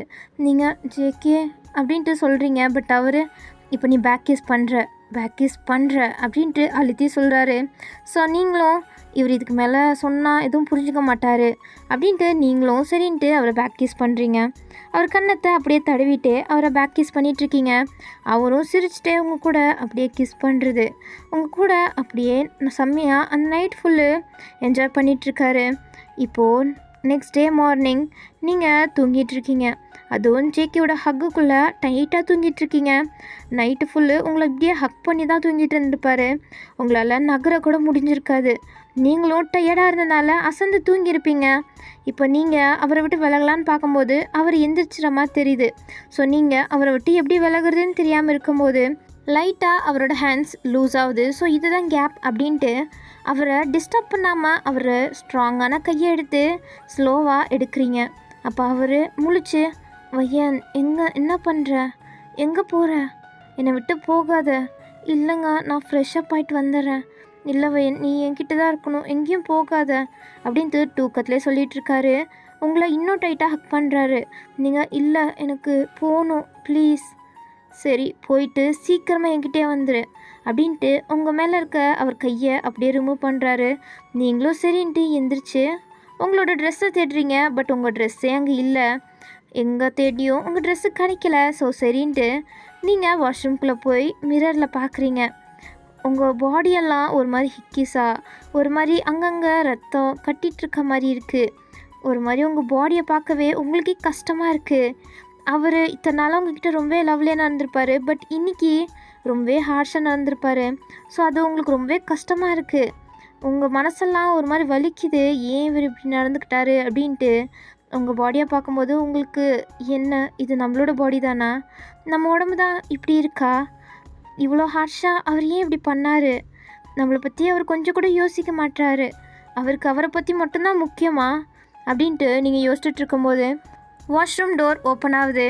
நீங்கள் ஜேகே அப்படின்ட்டு சொல்கிறீங்க. பட் அவர் இப்போ நீ பேக் கிஸ் பண்ணுற அப்படின்ட்டு அழுத்தி சொல்கிறாரு. ஸோ நீங்களும் இவர் இதுக்கு மேலே சொன்னால் எதுவும் புரிஞ்சுக்க மாட்டார் அப்படின்ட்டு நீங்களும் சரின்ட்டு அவரை பேக் கிஸ் பண்ணுறீங்க. அவர் கன்னத்தை அப்படியே தடவிட்டு அவரை பேக் கிஸ் பண்ணிகிட்ருக்கீங்க. அவரும் சிரிச்சுட்டே உங்கள் கூட அப்படியே கிஸ் பண்ணுறது, உங்கள் கூட அப்படியே செம்மையாக அந்த நைட் ஃபுல்லு என்ஜாய் பண்ணிகிட்ருக்காரு. இப்போது நெக்ஸ்ட் டே மார்னிங் நீங்கள் தூங்கிட்டுருக்கீங்க. அதுவும் ஜேக்கியோட ஹக்குக்குள்ளே டைட்டாக தூங்கிட்டுருக்கீங்க. நைட்டு ஃபுல்லு உங்களை இப்படியே ஹக் பண்ணி தான் தூங்கிட்டு இருந்துருப்பார். உங்களால் நகர கூட முடிஞ்சிருக்காது. நீங்களும் டயர்டாக இருந்ததுனால அசந்து தூங்கியிருப்பீங்க. இப்போ நீங்கள் அவரை விட்டு விலகலான்னு பார்க்கும்போது அவர் எந்திரிச்சிற மாதிரி தெரியுது. ஸோ நீங்கள் அவரை விட்டு எப்படி விலகுறதுன்னு தெரியாமல் இருக்கும்போது லைட்டாக அவரோட ஹேண்ட்ஸ் லூஸ் ஆகுது. ஸோ இதுதான் கேப் அப்படின்ட்டு அவரை டிஸ்டர்ப் பண்ணாமல் அவர் ஸ்ட்ராங்கான கையை எடுத்து ஸ்லோவாக எடுக்கிறீங்க. அப்போ அவர் முழிச்சு, வையன் என்ன பண்ணுற, எங்கே போகிற, என்னை விட்டு போகாத. இல்லைங்க, நான் ஃப்ரெஷ்ஷப் ஆகிட்டு வந்துடுறேன். இல்லை வையன், நீ என்கிட்ட தான் இருக்கணும், எங்கேயும் போகாத அப்படின்ட்டு தூக்கத்துலேயே சொல்லிகிட்ருக்காரு. உங்களை இன்னும் டைட்டாக ஹக் பண்ணுறாரு. நீங்கள் இல்லை, எனக்கு போகணும் ப்ளீஸ். சரி, போயிட்டு சீக்கிரமாக என்கிட்டே வந்துடு அப்படின்ட்டு உங்கள் மேலே இருக்க அவர் கையை அப்படியே ரிமூவ் பண்ணுறாரு. நீங்களும் சரின்ட்டு எந்திரிச்சு உங்களோட ட்ரெஸ்ஸை தேடுறீங்க. பட் உங்கள் ட்ரெஸ்ஸே அங்கே இல்லை. எங்கே தேடியும் உங்கள் ட்ரெஸ்ஸு கிடைக்கல. ஸோ சரின்ட்டு நீங்கள் வாஷ்ரூம்குள்ளே போய் மிரரில் பார்க்குறீங்க. உங்கள் பாடியெல்லாம் ஒரு மாதிரி ஹிக்கிஸாக, ஒரு மாதிரி அங்கங்கே ரத்தம் கட்டிகிட்ருக்க மாதிரி இருக்குது. ஒரு மாதிரி உங்கள் பாடியை பார்க்கவே உங்களுக்கே கஷ்டமாக இருக்குது. அவர் இத்தனை நாளாக உங்ககிட்ட ரொம்பவே லவ்லியாக நடந்திருப்பார். பட் இன்றைக்கி ரொம்பவே ஹார்ஷாக நடந்திருப்பார். ஸோ அது உங்களுக்கு ரொம்பவே கஷ்டமாக இருக்குது. உங்கள் மனசெல்லாம் ஒரு மாதிரி வலிக்குது. ஏன் இவர் இப்படி நடந்துக்கிட்டாரு அப்படின்ட்டு உங்கள் பாடியை பார்க்கும்போது உங்களுக்கு என்ன, இது நம்மளோட பாடி தானா, நம்ம உடம்பு தான் இப்படி இருக்கா, இவ்வளோ ஹார்ஷாக அவர் ஏன் இப்படி பண்ணார், நம்மளை பற்றி அவர் கொஞ்சம் கூட யோசிக்க மாட்டாரு, அவருக்கு அவரை பற்றி மட்டும்தான் முக்கியமா அப்படின்ட்டு நீங்கள் யோசிச்சுட்டு இருக்கும்போது வாஷ்ரூம் டோர் ஓப்பன் ஆகுது.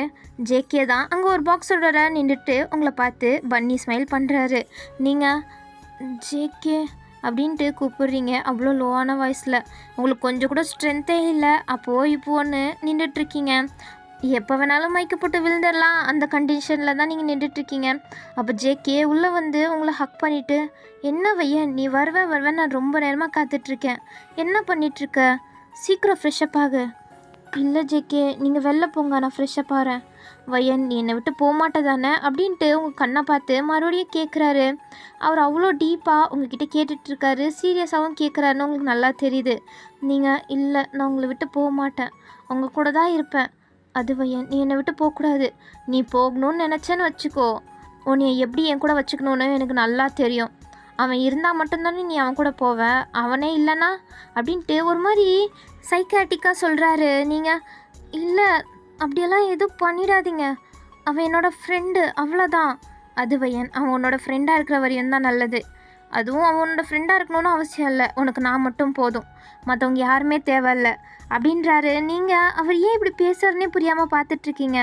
ஜேகே தான் அங்கே ஒரு பாக்ஸோட நின்றுட்டு உங்களை பார்த்து பன்னி ஸ்மைல் பண்ணுறாரு. நீங்கள் ஜேகே அப்படின்ட்டு கூப்பிடுறீங்க அவ்வளோ லோவான வாய்ஸில். உங்களுக்கு கொஞ்சம் கூட ஸ்ட்ரென்த்தே இல்லை. அப்போது இப்போன்னு நின்றுட்டுருக்கீங்க. எப்போ வேணாலும் மைக்க போட்டு விழுந்துடலாம் அந்த கண்டிஷனில் தான் நீங்கள் நின்றுட்டுருக்கீங்க. அப்போ ஜேகே உள்ளே வந்து உங்களை ஹக் பண்ணிவிட்டு, என்ன வையன் நீ வருவேன் நான் ரொம்ப நேரமாக காத்துட்ருக்கேன், என்ன பண்ணிகிட்ருக்க, சீக்கிரம் ஃப்ரெஷ்ஷப் ஆகு. இல்லை ஜேகே, நீங்கள் வெளில போங்க, நான் ஃப்ரெஷ்ஷப் ஆகிறேன். வையன் நீ என்னை விட்டு போகமாட்டே தானே அப்படின்ட்டு உங்கள் கண்ணை பார்த்து மறுபடியும் கேட்குறாரு. அவர் அவ்வளோ டீப்பாக உங்ககிட்ட கேட்டுட்ருக்காரு, சீரியஸாகவும் கேட்குறாருன்னு உங்களுக்கு நல்லா தெரியுது. நீங்கள் இல்லை, நான் உங்களை விட்டு போக மாட்டேன், உங்கள் கூட தான் இருப்பேன். அது வையன் நீ என்னை விட்டு போகக்கூடாது. நீ போகணும்னு நினச்சேன்னு வச்சுக்கோ, உன்னை எப்படி என் கூட வச்சுக்கணுன்னு எனக்கு நல்லா தெரியும். அவன் இருந்தால் மட்டும்தானே நீ அவன் கூட போவ, அவனே இல்லைனா அப்படின்ட்டு ஒரு மாதிரி சைக்காட்டிக்காக சொல்கிறாரு. நீங்கள் இல்லை அப்படியெல்லாம் எதுவும் பண்ணிடாதீங்க, அவன் என்னோடய ஃப்ரெண்டு அவ்வளோதான். அது வையன் அவன் உன்னோட ஃப்ரெண்டாக இருக்கிற வரையும் தான் நல்லது. அதுவும் அவனோட ஃப்ரெண்டாக இருக்கணும்னு அவசியம் இல்லை, உனக்கு நான் மட்டும் போதும், மற்றவங்க யாருமே தேவையில்லை அப்படின்றாரு. நீங்கள் அவர் ஏன் இப்படி பேசுகிறதுனே புரியாமல் பார்த்துட்ருக்கீங்க.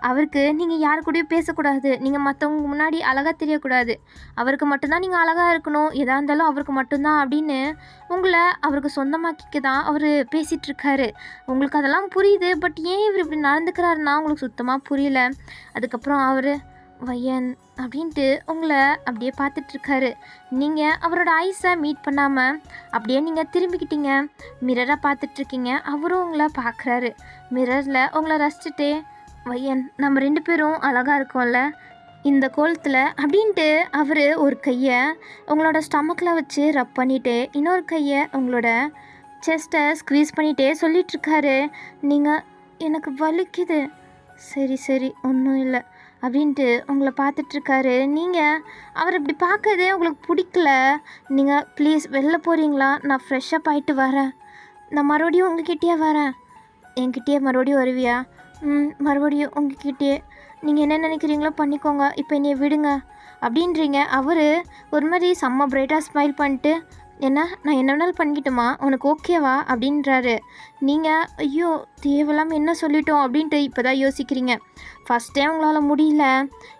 அவருக்கு நீங்கள் யாரு கூடயும் பேசக்கூடாது, நீங்கள் மற்றவங்க முன்னாடி அழகாக தெரியக்கூடாது, அவருக்கு மட்டும்தான் நீங்கள் அழகாக இருக்கணும், எதாக இருந்தாலும் அவருக்கு மட்டும்தான் அப்படின்னு உங்களை அவருக்கு சொந்தமாக்கிக்க தான் அவர் பேசிகிட்ருக்காரு. உங்களுக்கு அதெல்லாம் புரியுது. பட் ஏன் இவர் இப்படி நடந்துக்கிறாருன்னா உங்களுக்கு சுத்தமாக புரியல. அதுக்கப்புறம் அவர் வையன் அப்படின்ட்டு உங்களை அப்படியே பார்த்துட்ருக்காரு. நீங்கள் அவரோட ஐஸை மீட் பண்ணாமல் அப்படியே நீங்கள் திரும்பிக்கிட்டீங்க. மிரரை பார்த்துட்ருக்கீங்க. அவரும் உங்களை பார்க்குறாரு. மிரரில் உங்களை ரசிச்சுட்டே, வையன் நம்ம 2 பேரும் அழகாக இருக்கோம்ல இந்த கோலத்தில் அப்படின்ட்டு அவர் ஒரு கையை உங்களோட ஸ்டமக்கில் வச்சு ரப் பண்ணிவிட்டு இன்னொரு கையை உங்களோட செஸ்ட்டை ஸ்க்வீஸ் பண்ணிகிட்டே சொல்லிகிட்ருக்காரு. நீங்கள் எனக்கு வலிக்குது. சரி ஒன்றும் இல்லை அப்படின்ட்டு உங்களை பார்த்துட்ருக்காரு. நீங்கள் அவர் இப்படி பார்க்கறதே உங்களுக்கு பிடிக்கல. நீங்கள் ப்ளீஸ் வெளில போகிறீங்களா, நான் ஃப்ரெஷ்ஷப் ஆகிட்டு வரேன், நான் மறுபடியும் உங்ககிட்டயே வரேன். என்கிட்டயே மறுபடியும் வருவியா? மறுபடியும் உங்ககிட்டயே. நீங்கள் என்ன நினைக்கிறீங்களோ பண்ணிக்கோங்க, இப்போ என்னையை விடுங்க அப்படின்றீங்க. அவர் ஒரு மாதிரி செம்ம பிரைட்டாக ஸ்மைல் பண்ணிட்டு, என்ன நான் என்ன வேணாலும் பண்ணிக்கிட்டுமா, உனக்கு ஓகேவா அப்படின்றாரு. நீங்கள் ஐயோ தேவையில்லாமல் என்ன சொல்லிட்டோம் அப்படின்ட்டு இப்போ தான் யோசிக்கிறீங்க. ஃபஸ்ட் டைம் உங்களால் முடியல,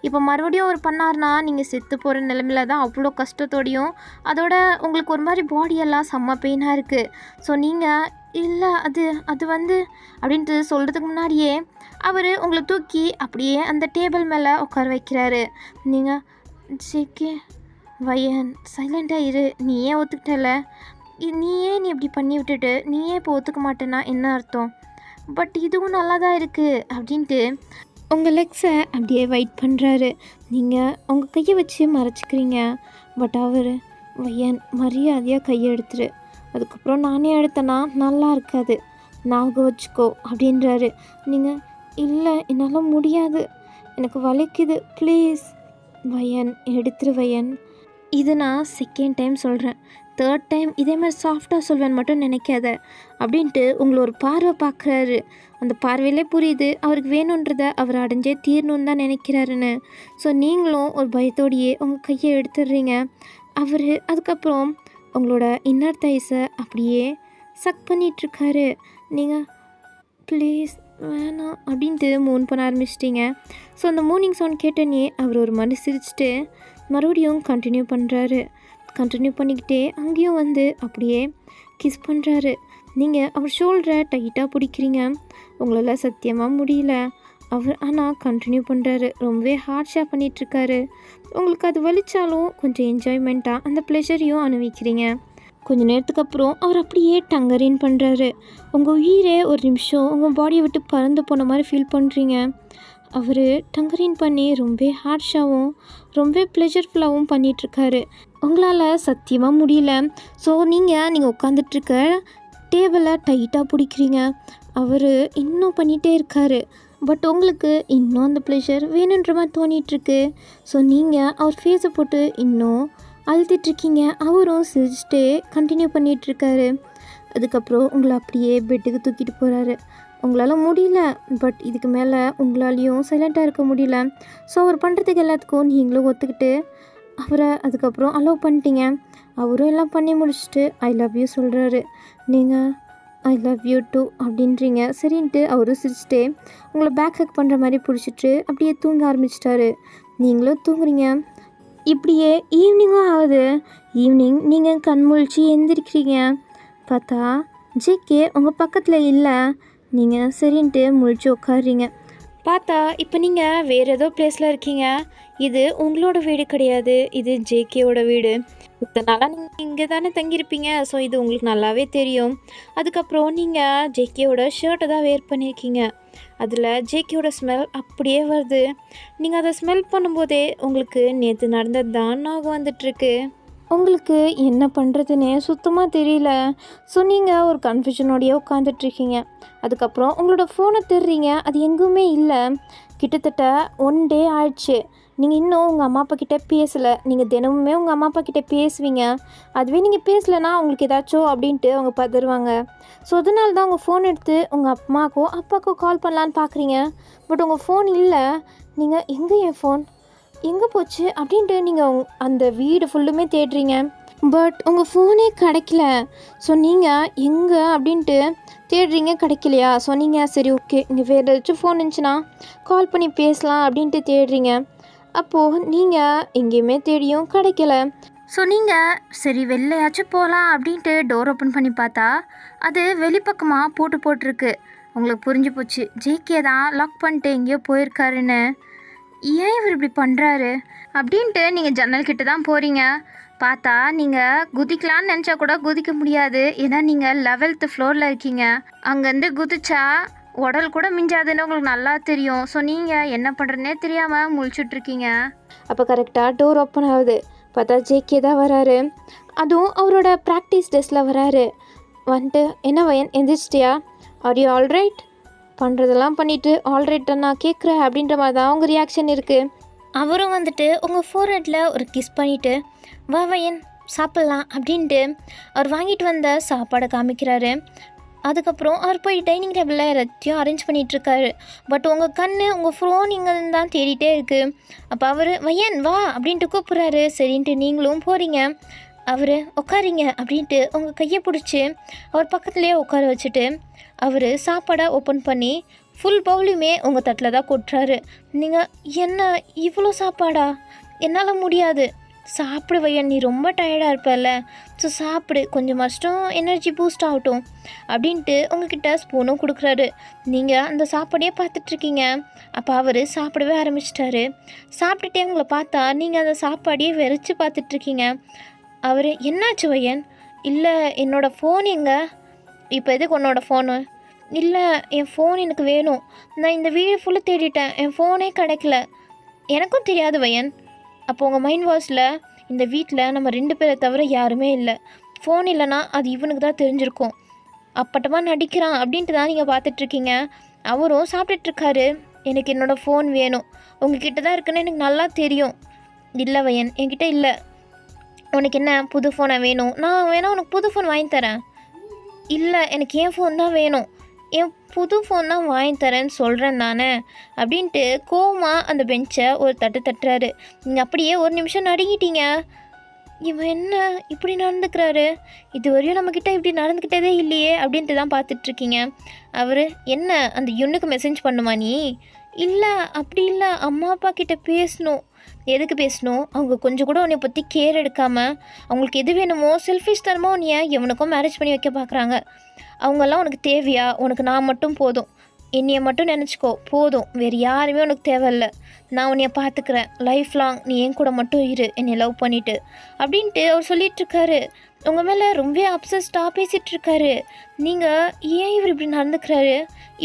இப்போ மறுபடியும் அவர் பண்ணார்னா நீங்கள் செத்து போகிற நிலமையில தான், அவ்வளோ கஷ்டத்தோடையும் அதோட உங்களுக்கு ஒரு மாதிரி பாடியெல்லாம் செம்ம பெயினாக இருக்குது. ஸோ நீங்கள் இல்லை அது அது வந்து அப்படின்ட்டு சொல்கிறதுக்கு முன்னாடியே அவர் உங்களை தூக்கி அப்படியே அந்த டேபிள் மேலே உட்கார வைக்கிறாரு. நீங்கள் ஜேகே வயன் சைலண்டாக இரு, நீ ஏன் ஒத்துக்கிட்டல, நீ இப்படி பண்ணி விட்டுட்டு நீ ஏன் இப்போ ஒத்துக்க மாட்டேன்னா என்ன அர்த்தம், பட் இதுவும் நல்லா தான் இருக்குது அப்படின்ட்டு உங்கள் லெக்ஸை அப்படியே வெயிட் பண்ணுறாரு. நீங்கள் உங்கள் கையை வச்சு மறைச்சிக்கிறீங்க. பட் அவர் வயன் மரியாதையாக கையை எடுத்துரு, அதுக்கப்புறம் நானே எடுத்தேன்னா நல்லா இருக்காது, ஞாபகம் வச்சுக்கோ அப்படின்றாரு. நீங்கள் இல்லை என்னால் முடியாது, எனக்கு வலிக்குது ப்ளீஸ். வயன் எடுத்துரு வயன், இது நான் செகண்ட் டைம் சொல்கிறேன், தேர்ட் டைம் இதே மாதிரி சாஃப்டாக சொல்வேன்னு மட்டும் நினைக்காத அப்படின்ட்டு உங்களை ஒரு பார்வை பார்க்குறாரு. அந்த பார்வையிலே புரியுது அவருக்கு வேணுன்றதை அவர் அடைஞ்சே தீரணுன்னு தான் நினைக்கிறாருன்னு. ஸோ நீங்களும் ஒரு பயத்தோடையே உங்கள் கையை எடுத்துடுறீங்க. அவர் அதுக்கப்புறம் உங்களோட இன்னர் தைஸை அப்படியே சக் பண்ணிகிட்ருக்காரு. நீங்கள் ப்ளீஸ் வேணாம் அப்படின்ட்டு மூன் பண்ண ஆரம்பிச்சிட்டிங்க. ஸோ அந்த மூனிங் சவுண்ட் கேட்டோன்னே அவர் ஒரு மாதிரி சிரிச்சுட்டு மறுபடியும் கண்டினியூ பண்ணுறாரு. கண்டினியூ பண்ணிக்கிட்டே அங்கேயும் வந்து அப்படியே கிஸ் பண்ணுறாரு. நீங்கள் அவர் ஷோல்டரை டைட்டாக பிடிக்கிறீங்க. உங்களால் சத்தியமாக முடியல. அவர் ஆனால் கண்டினியூ பண்ணுறாரு. ரொம்பவே ஹார்ஷாக பண்ணிகிட்ருக்காரு. உங்களுக்கு அது வலிச்சாலும் கொஞ்சம் என்ஜாய்மெண்ட்டாக அந்த ப்ளெஷரையும் அனுபவிக்கிறீங்க. கொஞ்சம் நேரத்துக்கு அப்புறம் அவர் அப்படியே டங்கரின் பண்ணுறாரு. உங்கள் உயிரே ஒரு நிமிஷம் உங்கள் பாடியை விட்டு பறந்து போன மாதிரி ஃபீல் பண்ணுறீங்க. அவர் டங்கரின் பண்ணி ரொம்ப ஹார்ஷாகவும் ரொம்ப ப்ளெஷர்ஃபுல்லாகவும் பண்ணிகிட்ருக்காரு. உங்களால் சத்தியமாக முடியல. ஸோ நீங்கள் உட்காந்துட்ருக்க டேபிளை டைட்டாக பிடிக்கிறீங்க. அவர் இன்னும் பண்ணிகிட்டே இருக்கார். பட் உங்களுக்கு இன்னும் அந்த ப்ளெஷர் வேணுன்ற மாதிரி தோணிகிட்ருக்கு. ஸோ நீங்கள் அவர் ஃபேஸை போட்டு இன்னும் அழுத்திட்ருக்கீங்க. அவரும் சிரிச்சுட்டே கண்டினியூ பண்ணிகிட்ருக்காரு. அதுக்கப்புறம் உங்களை அப்படியே பெட்டுக்கு தூக்கிட்டு போகிறாரு. உங்களால் முடியல, பட் இதுக்கு மேலே உங்களாலேயும் சைலண்ட்டாக இருக்க முடியல. ஸோ அவர் பண்ணுறதுக்கு எல்லாத்துக்கும் நீங்களும் ஒத்துக்கிட்டு அவரை அதுக்கப்புறம் அலோவ் பண்ணிட்டீங்க. அவரும் எல்லாம் பண்ணி முடிச்சுட்டு ஐ லவ் யூ சொல்கிறாரு. நீங்கள் ஐ லவ் யூ டூ அப்படின்றீங்க. சரின்ட்டு அவரும் சிரிச்சுட்டே உங்களை பேக் ஹக் பண்ணுற மாதிரி பிடிச்சிட்டு அப்படியே தூங்க ஆரம்பிச்சிட்டாரு. நீங்களும் தூங்குறீங்க. இப்படியே ஈவினிங்கும் ஆகுது. ஈவினிங் நீங்கள் கண்முழிச்சு எந்திரிக்கிறீங்க. பார்த்தா ஜேகே உங்கள் பக்கத்தில் இல்லை. நீங்கள் சரின்ட்டு முழிச்சு உட்காடுறீங்க. பார்த்தா இப்போ நீங்கள் வேறு ஏதோ பிளேஸில் இருக்கீங்க. இது உங்களோட வீடு கிடையாது, இது ஜேகேவோட வீடு. இத்தனால நீங்கள் இங்கே தானே தங்கியிருப்பீங்க. ஸோ இது உங்களுக்கு நல்லாவே தெரியும். அதுக்கப்புறம் நீங்கள் ஜேகேவோட ஷர்ட்டை தான் வேர் பண்ணியிருக்கீங்க. அதில் ஜேகேவோட ஸ்மெல் அப்படியே வருது. நீங்கள் அதை ஸ்மெல் பண்ணும்போதே உங்களுக்கு நேற்று நடந்தது தான் ஞாபகம் வந்துட்டுருக்கு. உங்களுக்கு என்ன பண்ணுறதுன்னே சுத்தமாக தெரியல. ஸோ நீங்கள் ஒரு கன்ஃபியூஷனோடையே உட்காந்துட்ருக்கீங்க. அதுக்கப்புறம் உங்களோட ஃபோனை தேடுறீங்க. அது எங்குமே இல்லை. கிட்டத்தட்ட 1 டே ஆயிடுச்சு. நீங்கள் இன்னும் உங்கள் அம்மா அப்பா கிட்டே பேசலை. நீங்கள் தினமுமே உங்கள் அம்மா அப்பா கிட்டே பேசுவீங்க. அதுவே நீங்கள் பேசலைன்னா உங்களுக்கு ஏதாச்சும் அப்படின்ட்டு அவங்க பதறுவாங்க. ஸோ அதனால தான் உங்கள் ஃபோன் எடுத்து உங்கள் அம்மாக்கோ அப்பாக்கோ கால் பண்ணலான்னு பார்க்குறீங்க. பட் உங்கள் ஃபோன் இல்லை. நீங்கள் எங்கே என் ஃபோன் எங்கே போச்சு அப்படின்ட்டு நீங்கள் அந்த வீடு ஃபுல்லுமே தேடுறீங்க. பட் உங்கள் ஃபோனே கிடைக்கல. ஸோ நீங்கள் எங்கே அப்படின்ட்டு தேடுறீங்க, கிடைக்கலையா? ஸோ நீங்கள் சரி ஓகே இங்கே வேறு ஏதாச்சும் ஃபோன் இருந்துச்சுன்னா கால் பண்ணி பேசலாம் அப்படின்ட்டு தேடுறீங்க. அப்போது நீங்கள் எங்கேயுமே தேடியும் கிடைக்கல. ஸோ நீங்கள் சரி வெளிலையாச்சும் போகலாம் அப்படின்ட்டு டோர் ஓப்பன் பண்ணி பார்த்தா அது வெளிப்பக்கமாக போட்டிருக்கு. உங்களுக்கு புரிஞ்சு போச்சு ஜேகே தான் லாக் பண்ணிட்டு எங்கேயோ போயிருக்காருன்னு. ஏன் இவர் இப்படி பண்ணுறாரு அப்படின்ட்டு நீங்கள் ஜன்னல் தான் போகிறீங்க. பார்த்தா நீங்கள் குதிக்கலான்னு நினச்சா கூட குதிக்க முடியாது. ஏன்னா நீங்கள் 11th ஃப்ளோரில் இருக்கீங்க. அங்கேருந்து குதிச்சா உடல் கூட மிஞ்சாதுன்னு உங்களுக்கு நல்லா தெரியும். ஸோ நீங்கள் என்ன பண்ணுறதுனே தெரியாமல் முழிச்சுட்ருக்கீங்க. அப்போ கரெக்டாக டோர் ஓப்பன் ஆகுது. பார்த்தா ஜேகே தான் வராரு. அதுவும் அவரோட ப்ராக்டிஸ் ட்ரெஸ்ஸில் வராரு. வந்துட்டு என்ன வயன் எந்திரிச்சிட்டியா, ஆர் யூ ஆல்ரைட், பண்ணுறதெல்லாம் பண்ணிவிட்டு ஆல்ரைட்டை நான் கேட்குறேன் அப்படின்ற மாதிரி தான் உங்கள் ரியாக்ஷன் இருக்குது. அவரும் வந்துட்டு உங்கள் ஃபோர்ஹெட்டில் ஒரு கிஸ் பண்ணிவிட்டு வா வயன் சாப்பிட்லாம் அப்படின்ட்டு அவர் வாங்கிட்டு வந்த சாப்பாடை காமிக்கிறாரு. அதுக்கப்புறம் அவர் போய் டைனிங் டேபிளில் எல்லாத்தையும் அரேஞ்ச் பண்ணிகிட்ருக்காரு. பட் உங்கள் உங்கள் ஃபோன் இங்கேருந்து தான் தேடிட்டே இருக்குது. அப்போ அவர் வையன் வா அப்படின்ட்டு கூப்பிட்றாரு. சரின்ட்டு நீங்களும் போகிறீங்க. அவர் உட்காரிங்க அப்படின்ட்டு உங்கள் கையை பிடிச்சி அவர் பக்கத்துலேயே உட்கார வச்சுட்டு அவர் சாப்பாடை ஓப்பன் பண்ணி ஃபுல் பவுலையுமே உங்கள் தட்டில் தான் கொட்டுறாரு. நீங்கள் என்ன இவ்வளோ சாப்பாடா? என்னால் முடியாது. சாப்பிடு வையன், நீ ரொம்ப டயர்டாக இருப்பல, ஸோ சாப்பிடு, கொஞ்சம் கஷ்டம் எனர்ஜி பூஸ்ட் ஆகட்டும் அப்படின்ட்டு உங்ககிட்ட ஸ்பூனும் கொடுக்குறாரு. நீங்கள் அந்த சாப்பாடையே பார்த்துட்ருக்கீங்க. அப்போ அவர் சாப்பிடவே ஆரம்பிச்சிட்டாரு. சாப்பிட்டுட்டே உங்களை பார்த்தா நீங்கள் அந்த சாப்பாடையே வெறிச்சு பார்த்துட்ருக்கீங்க. அவர் என்னாச்சு வையன்? இல்லை என்னோடய ஃபோன் எங்கே? இப்போ எதுக்கு உன்னோட ஃபோனு? இல்லை என் ஃபோன் எனக்கு வேணும். நான் இந்த வீடு ஃபுல்லாக தேடிட்டேன், என் ஃபோனே கிடைக்கல. எனக்கும் தெரியாது வையன். அப்போ உங்கள் மைண்ட் வாய்ஸில் இந்த வீட்டில் நம்ம 2 பேரை தவிர யாருமே இல்லை, ஃபோன் இல்லைனா அது இவனுக்கு தான் தெரிஞ்சிருக்கும், அப்பட்டமாக நடிக்கிறான் அப்படின்ட்டு தான் நீங்கள் பார்த்துட்ருக்கீங்க. அவரும் சாப்பிட்டுட்ருக்காரு. எனக்கு என்னோடய ஃபோன் வேணும், உங்ககிட்ட தான் இருக்குன்னு எனக்கு நல்லா தெரியும். இல்லை வையன், என்கிட்ட இல்லை. உனக்கு என்ன புது ஃபோனை வேணும்? நான் வேணால் உனக்கு புது ஃபோன் வாங்கி தரேன். இல்லை எனக்கு என் ஃபோன் தான் வேணும், என் புது ஃபோன் தான் வாங்கி தரேன்னு சொல்கிறேன் தானே அப்படின்ட்டு கோவமாக அந்த பெஞ்சை ஒரு தட்டுறாரு. நீங்கள் அப்படியே ஒரு நிமிஷம் நடுங்கிட்டீங்க. இவன் என்ன இப்படி நடந்துக்கிறாரு? இது வரையும் நம்மக்கிட்ட இப்படி நடந்துக்கிட்டதே இல்லையே அப்படின்ட்டு தான் பார்த்துட்ருக்கீங்க. அவர் என்ன அந்த யுன்னுக்கு மெசேஜ் பண்ணுமா நீ? இல்லை அப்படி இல்லை, அம்மா அப்பா கிட்டே பேசணும். எதுக்கு பேசணும்? அவங்க கொஞ்சம் கூட உன்னை பற்றி கேர் எடுக்காமல் அவங்களுக்கு எது வேணுமோ செல்ஃபிஷ் தரமோ உன்னைய எவனுக்கும் மேரேஜ் பண்ணி வைக்க பார்க்குறாங்க. அவங்கெல்லாம் உனக்கு தேவையா? உனக்கு நான் மட்டும் போதும், என்னையை மட்டும் நினச்சிக்கோ போதும், வேறு யாருமே உனக்கு தேவையில்லை. நான் உன்னைய பார்த்துக்கிறேன், லைஃப் லாங் நீ என் கூட மட்டும் இரு, என்னை லவ் பண்ணிவிட்டு அப்படின்ட்டு அவர் சொல்லிகிட்ருக்காரு. உங்கள் மேலே ரொம்ப அப்சஸ்டாக பேசிகிட்ருக்காரு. நீங்கள் ஏன் இவர் இப்படி நடந்துக்கிறாரு?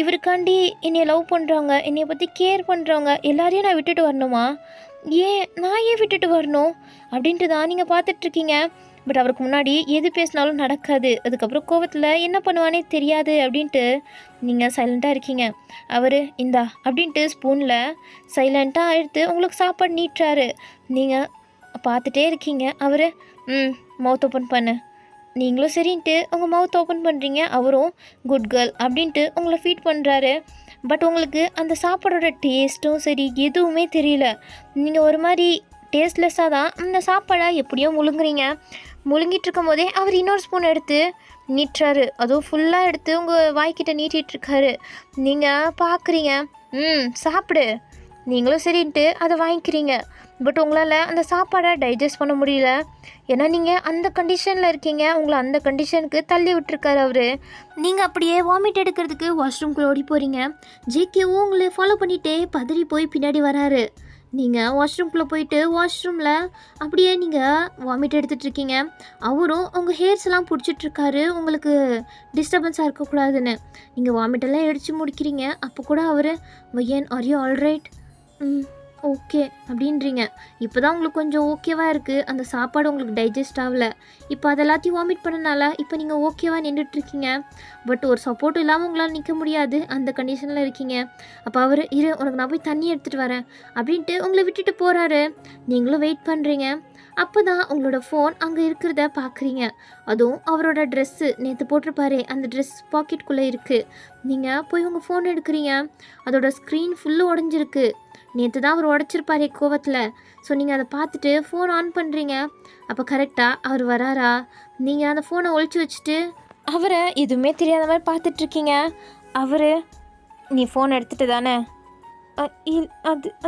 இவருக்காண்டி என்னை லவ் பண்ணுறவங்க, என்னை பற்றி கேர் பண்ணுறவங்க எல்லாரையும் நான் விட்டுட்டு வரணுமா? நான் ஏன் விட்டுட்டு வரணும் அப்படின்ட்டு தான் நீங்கள் பார்த்துட்ருக்கீங்க. பட் அவருக்கு முன்னாடி எது பேசினாலும் நடக்காது. அதுக்கப்புறம் கோவத்தில் என்ன பண்ணுவானே தெரியாது அப்படின்ட்டு நீங்கள் சைலண்ட்டாக இருக்கீங்க. அவர் இந்தா அப்படின்ட்டு ஸ்பூனில் சைலண்ட்டாக எடுத்து உங்களுக்கு சாப்பாடு நீட்டுறாரு. நீங்கள் பார்த்துட்டே இருக்கீங்க. அவர் மவுத் ஓப்பன் பண்ணு. நீங்களும் சரின்ட்டு உங்கள் மவுத் ஓப்பன் பண்ணுறீங்க. அவரும் குட் கேர்ள் அப்படின்ட்டு உங்களை ஃபீட் பண்ணுறாரு. பட் உங்களுக்கு அந்த சாப்பாடோட டேஸ்ட்டும் சரி எதுவுமே தெரியல. நீங்கள் ஒரு மாதிரி டேஸ்ட்லெஸ்ஸாக தான் அந்த சாப்பாடை எப்படியோ முழுங்கிட்டு இருக்கும் போதே அவர் இன்னொரு ஸ்பூன் எடுத்து நீட்டுறாரு. அதுவும் ஃபுல்லாக எடுத்து உங்கள் வாய்க்கிட்ட நீட்டிகிட்ருக்காரு. நீங்கள் பார்க்குறீங்க. சாப்பிடு. நீங்களும் சரின்ட்டு அதை வாங்கிக்கிறீங்க. பட் உங்களால் அந்த சாப்பாடை டைஜஸ்ட் பண்ண முடியல. ஏன்னா நீங்கள் அந்த கண்டிஷனில் இருக்கீங்க. உங்களை அந்த கண்டிஷனுக்கு தள்ளி விட்டுருக்காரு அவர். நீங்கள் அப்படியே வாமிட் எடுக்கிறதுக்கு வாஷ்ரூம்குள்ளே ஓடி போகிறீங்க. ஜேகேவும் உங்களை ஃபாலோ பண்ணிகிட்டே பதறி போய் பின்னாடி வராரு. நீங்கள் வாஷ்ரூம்குள்ளே போயிட்டு வாஷ்ரூமில் அப்படியே நீங்கள் வாமிட் எடுத்துகிட்ருக்கீங்க. அவரும் உங்கள் ஹேர்ஸ்லாம் பிடிச்சிட்ருக்காரு, உங்களுக்கு டிஸ்டர்பன்ஸாக இருக்கக்கூடாதுன்னு. நீங்கள் வாமிட்டெல்லாம் எடுத்து முடிக்கிறீங்க. அப்போ கூட அவர் வையன் ஆர் யூ ஆல்ரைட்? ஓகே அப்படின்றீங்க. இப்போ தான் உங்களுக்கு கொஞ்சம் ஓகேவாக இருக்குது. அந்த சாப்பாடு உங்களுக்கு டைஜஸ்ட் ஆகலை. இப்போ அது எல்லாத்தையும் வாமிட் பண்ணனால இப்போ நீங்கள் ஓகேவாக நின்றுட்டுருக்கீங்க. பட் ஒரு சப்போர்ட்டும் இல்லாமல் உங்களால் நிற்க முடியாது, அந்த கண்டிஷனில் இருக்கீங்க. அப்போ அவர் இரு உனக்கு நான் போய் தண்ணி எடுத்துகிட்டு வரேன் அப்படின்ட்டு உங்களை விட்டுட்டு போகிறாரு. நீங்களும் வெயிட் பண்ணுறீங்க. அப்போ தான் உங்களோட ஃபோன் அங்கே இருக்கிறத பார்க்குறீங்க. அதுவும் அவரோட ட்ரெஸ்ஸு நேற்று போட்டிருப்பாரு அந்த ட்ரெஸ் பாக்கெட்டுக்குள்ளே இருக்குது. நீங்கள் போய் உங்கள் ஃபோன் எடுக்கிறீங்க. அதோட ஸ்க்ரீன் ஃபுல்லு உடஞ்சிருக்கு. நேற்று தான் அவர் உடச்சிருப்பாரே கோவத்தில். ஸோ நீங்கள் அதை பார்த்துட்டு ஃபோன் ஆன் பண்ணுறீங்க. அப்போ கரெக்டாக அவர் வராரா? நீங்கள் அந்த ஃபோனை ஒழிச்சு வச்சுட்டு அவரை எதுவுமே தெரியாத மாதிரி பார்த்துட்ருக்கீங்க. அவர் நீ ஃபோன் எடுத்துகிட்டு தானே?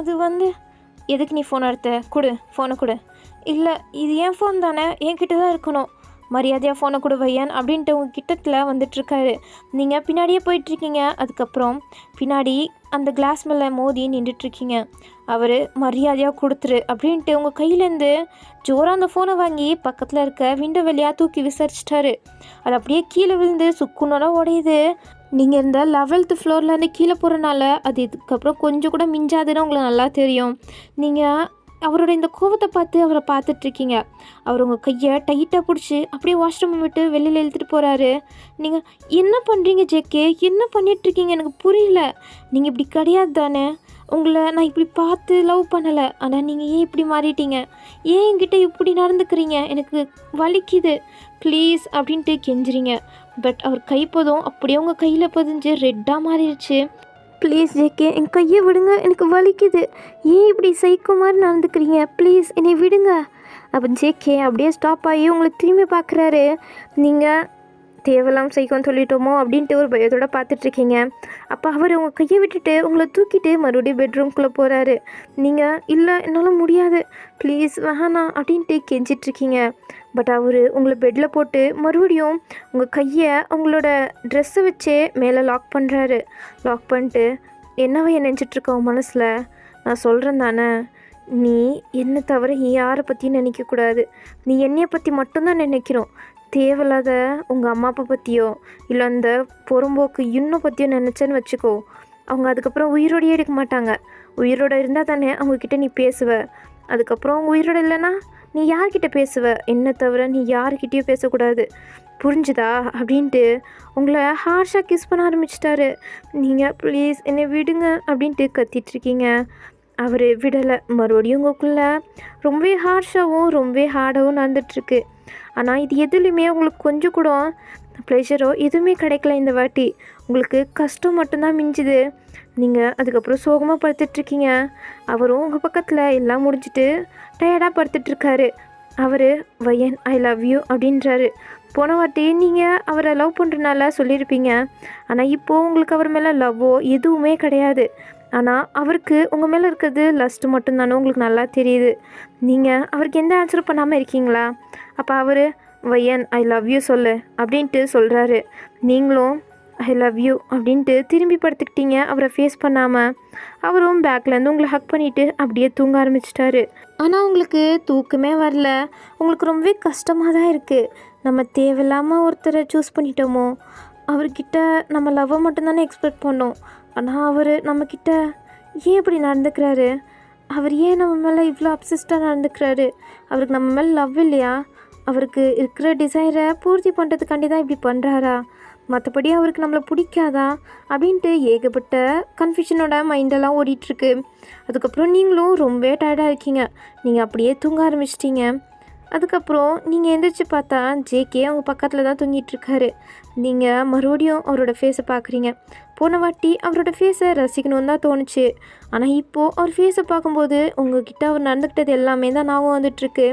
அது வந்து எதுக்கு நீ ஃபோன் எடுத்த? கொடு, ஃபோனை கொடு. இல்லை இது என் ஃபோன் தானே, என்கிட்ட தான் இருக்கணும், மரியாதையாக ஃபோனை கொடு வையன் அப்படின்ட்டு உங்கள் கிட்டத்தில் வந்துட்டுருக்காரு. நீங்கள் பின்னாடியே போயிட்டுருக்கீங்க. அதுக்கப்புறம் பின்னாடி அந்த கிளாஸ் மேலே மோதி நின்றுட்டுருக்கீங்க. அவர் மரியாதையாக கொடுத்துரு அப்படின்ட்டு உங்கள் கையிலேருந்து ஜோராக அந்த ஃபோனை வாங்கி பக்கத்தில் இருக்க விண்டோ வழியாக தூக்கி விசாரிச்சிட்டாரு. அது அப்படியே கீழே விழுந்து சுக்குனெல்லாம் உடையுது. நீங்கள் இந்த 11th ஃப்ளோர்லேருந்து கீழே போகிறனால அது இதுக்கப்புறம் கொஞ்சம் கூட மிஞ்சாதுன்னு உங்களுக்கு நல்லா தெரியும். நீங்கள் அவரோட இந்த கோவத்தை பார்த்து அவரை பார்த்துட்ருக்கீங்க. அவர் உங்கள் கையை டைட்டாக பிடிச்சி அப்படியே வாஷ்ரூம் விட்டு வெளியில் இழுத்துட்டு போகிறாரு. நீங்கள் என்ன பண்ணுறீங்க ஜேகே? என்ன பண்ணிகிட்ருக்கீங்க? எனக்கு புரியல. நீங்கள் இப்படி கிடையாது தானே? உங்களை நான் இப்படி பார்த்து லவ் பண்ணலை. ஆனால் நீங்கள் ஏன் இப்படி மாறிட்டீங்க? ஏன் என்கிட்ட இப்படி நடந்துக்கிறீங்க? எனக்கு வலிக்குது ப்ளீஸ் அப்படின்ட்டு கெஞ்சுறீங்க. பட் அவர் கைப்பதும் அப்படியே உங்கள் கையில் பதிஞ்சு ரெட்டாக மாறிடுச்சு. ப்ளீஸ் ஜேகே, என் கையை விடுங்க, எனக்கு வலிக்குது. ஏன் இப்படி சைக்கோ மாதிரி நடந்துக்கிறீங்க? ப்ளீஸ் என்னை விடுங்க. அப்போ ஜேகே அப்படியே ஸ்டாப் ஆகி உங்களை திரும்பி பார்க்குறாரு. நீங்கள் தேவலாம் சைக்கோன்னு சொல்லிட்டோமோ அப்படின்ட்டு ஒரு பயத்தோடு பார்த்துட்ருக்கீங்க. அப்போ அவர் உங்கள் கையை விட்டுட்டு உங்களை தூக்கிட்டு மறுபடியும் பெட்ரூம்குள்ளே போகிறாரு. நீங்கள் இல்லை என்னால் முடியாது ப்ளீஸ் வேணாம் அப்படின்ட்டு கெஞ்சிட்ருக்கீங்க. பட் அவர் உங்களை பெட்டில் போட்டு மறுபடியும் உங்கள் கையை உங்களோட ட்ரெஸ்ஸை வச்சே மேலே லாக் பண்ணுறாரு. லாக் பண்ணிட்டு என்னவை நினச்சிட்ருக்க உன் மனசில்? நான் சொல்கிறேன் தானே, நீ என்னை தவிர யாரை பற்றியும் நினைக்கக்கூடாது. நீ என்னையை பற்றி மட்டும்தான் நினைக்கிறோம். தேவையில்லாத உங்கள் அம்மா அப்பா பற்றியோ இல்லை அந்த புறம்போக்கு இன்னும் பற்றியோ நினச்சேன்னு வச்சுக்கோ, அவங்க அதுக்கப்புறம் உயிரோடையே எடுக்க மாட்டாங்க. உயிரோடு இருந்தால் தானே அவங்கக்கிட்ட நீ பேசுவ. அதுக்கப்புறம் அவங்க உயிரோடு இல்லைன்னா நீ யார்கிட்ட பேசுவ? என்னை தவிர நீ யார்கிட்டயும் பேசக்கூடாது, புரிஞ்சுதா அப்படின்ட்டு உங்களை ஹார்ஷாக கிஸ் பண்ண ஆரம்பிச்சிட்டாரு. நீங்கள் ப்ளீஸ் என்னை விடுங்க அப்படின்ட்டு கத்திட்ருக்கீங்க. அவர் விடலை. மறுபடியும் உங்களுக்குள்ளே ரொம்பவே ஹார்ஷாகவும் ரொம்பவே ஹார்டாகவும் நடந்துகிட்ருக்கு. ஆனால் இது எதுலேயுமே உங்களுக்கு கொஞ்சம் கூட ப்ளெஷரோ எதுவுமே கிடைக்கல. இந்த வாட்டி உங்களுக்கு கஷ்டம் மட்டும்தான் மிஞ்சுது. நீங்கள் அதுக்கப்புறம் சோகமாக படுத்துட்ருக்கீங்க. அவரும் உங்கள் பக்கத்தில் எல்லாம் முடிஞ்சிட்டு டயர்டாக படுத்துட்ருக்காரு. அவர் வையன் ஐ லவ் யூ அப்படின்றாரு. போன வாட்டி நீங்கள் அவரை லவ் பண்ணுறனால சொல்லியிருப்பீங்க. ஆனால் இப்போது உங்களுக்கு அவர் மேலே லவ்வோ எதுவுமே கிடையாது. ஆனால் அவருக்கு உங்கள் மேலே இருக்கிறது லஸ்ட்டு மட்டும்தானே உங்களுக்கு நல்லா தெரியுது. நீங்கள் அவருக்கு எந்த ஆன்சரும் பண்ணாமல் இருக்கீங்களா? அப்போ அவர் வையன் ஐ லவ் யூ சொல்லு அப்படின்ட்டு சொல்கிறாரு. நீங்களும் ஐ லவ் யூ அப்படின்ட்டு திரும்பி படுத்துக்கிட்டீங்க அவரை ஃபேஸ் பண்ணாமல். அவரும் பேக்லேருந்து உங்களை ஹக் பண்ணிவிட்டு அப்படியே தூங்க ஆரம்பிச்சிட்டாரு. ஆனால் உங்களுக்கு தூக்கமே வரல. உங்களுக்கு ரொம்பவே கஷ்டமாக தான் இருக்குது. நம்ம தேவையில்லாமல் ஒருத்தரை சூஸ் பண்ணிட்டோமோ? அவர்கிட்ட நம்ம லவ்வை மட்டும்தானே எக்ஸ்பெக்ட் பண்ணோம். ஆனால் அவர் நம்மக்கிட்ட ஏன் இப்படி நடந்துக்கிறாரு? அவர் ஏன் நம்ம மேலே இவ்வளோ அப்சஸ்டாக நடந்துக்கிறாரு? அவருக்கு நம்ம மேலே லவ் இல்லையா? அவருக்கு இருக்கிற டிசைரை பூர்த்தி பண்ணுறதுக்காண்டி தான் இப்படி பண்ணுறாரா? மற்றபடி அவருக்கு நம்மளை பிடிக்காதா அப்படின்ட்டு ஏகப்பட்ட கன்ஃபியூஷனோட மைண்டெல்லாம் ஓடிட்டுருக்கு. அதுக்கப்புறம் நீங்களும் ரொம்ப டயர்டாக இருக்கீங்க. நீங்கள் அப்படியே தூங்க ஆரம்பிச்சிட்டிங்க. அதுக்கப்புறம் நீங்கள் எந்திரிச்சு பார்த்தா ஜேகே அவங்க பக்கத்தில் தான் தூங்கிட்டுருக்காரு. நீங்கள் மறுபடியும் அவரோட ஃபேஸை பார்க்குறீங்க. போன வாட்டி அவரோட ஃபேஸை ரசிக்கணுன்னு தான் தோணுச்சு. ஆனால் இப்போது அவர் ஃபேஸை பார்க்கும்போது உங்ககிட்ட அவர் நடந்துக்கிட்டது எல்லாமே தான் ஞாபகம் வந்துட்டுருக்கு.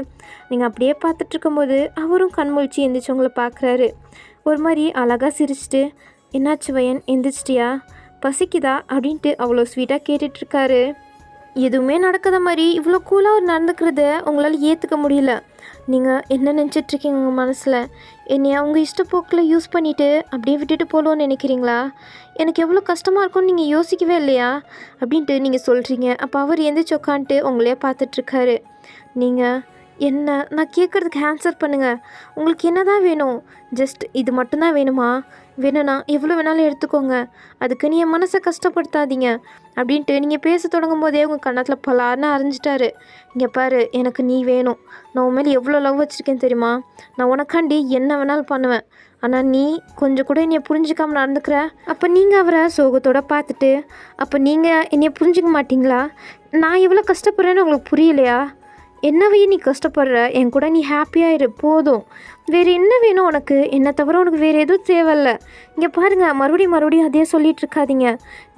நீங்கள் அப்படியே பார்த்துட்ருக்கும்போது அவரும் கண்முழிச்சு எந்திரிச்சு உங்களை பார்க்குறாரு. ஒரு மாதிரி அழகாக சிரிச்சிட்டு என்னாச்சு வையன், எந்திரிச்சிட்டியா, பசிக்குதா அப்படின்ட்டு அவ்வளோ ஸ்வீட்டாக கேட்டுட்ருக்காரு. எதுவுமே நடக்காத மாதிரி இவ்வளோ கூலாக அவர் நடந்துக்கிறத உங்களால் ஏற்றுக்க முடியல. நீங்கள் என்ன நினச்சிட்ருக்கீங்க உங்கள் மனசில்? என்னைய அவங்க இஷ்டப்போக்கில் யூஸ் பண்ணிவிட்டு அப்படியே விட்டுட்டு போகலோன்னு நினைக்கிறீங்களா? எனக்கு எவ்வளோ கஷ்டமாக இருக்கும்னு நீங்கள் யோசிக்கவே இல்லையா அப்படின்ட்டு நீங்கள் சொல்கிறீங்க. அப்போ அவர் எந்திரிச்சு உட்காந்துட்டு உங்களையே பார்த்துட்ருக்காரு. நீங்கள் என்ன, நான் கேட்குறதுக்கு ஆன்சர் பண்ணுங்கள். உங்களுக்கு என்ன தான் வேணும்? ஜஸ்ட் இது மட்டும்தான் வேணுமா? வேணும்னா எவ்வளோ வேணாலும் எடுத்துக்கோங்க. அதுக்கு நீ என் மனசை கஷ்டப்படுத்தாதீங்க அப்படின்ட்டு நீங்கள் பேச தொடங்கும் போதே உங்கள் கன்னத்தில் பலார்னு அரைஞ்சிட்டாரு. இங்கே பாரு, எனக்கு நீ வேணும். நான் உன் மேலே எவ்வளோ லவ் வச்சுருக்கேன் தெரியுமா? நான் உனக்காண்டி என்ன வேணாலும் பண்ணுவேன். ஆனால் நீ கொஞ்சம் கூட என்னைய புரிஞ்சிக்காமல் நடந்துக்கிற. அப்போ நீங்கள் அவரை சோகத்தோடு பார்த்துட்டு, அப்போ நீங்கள் என்னைய புரிஞ்சிக்க மாட்டிங்களா? நான் எவ்வளோ கஷ்டப்படுறேன்னு உங்களுக்கு புரியலையா? என்னவே நீ கஷ்டப்படுற, என் கூட நீ ஹாப்பியாக இரு போதும். வேறு என்ன வேணும் உனக்கு? என்னை தவிர உனக்கு வேறு எதுவும் தேவையில்ல. இங்கே பாருங்கள், மறுபடியும் அதே சொல்லிகிட்டு இருக்காதீங்க.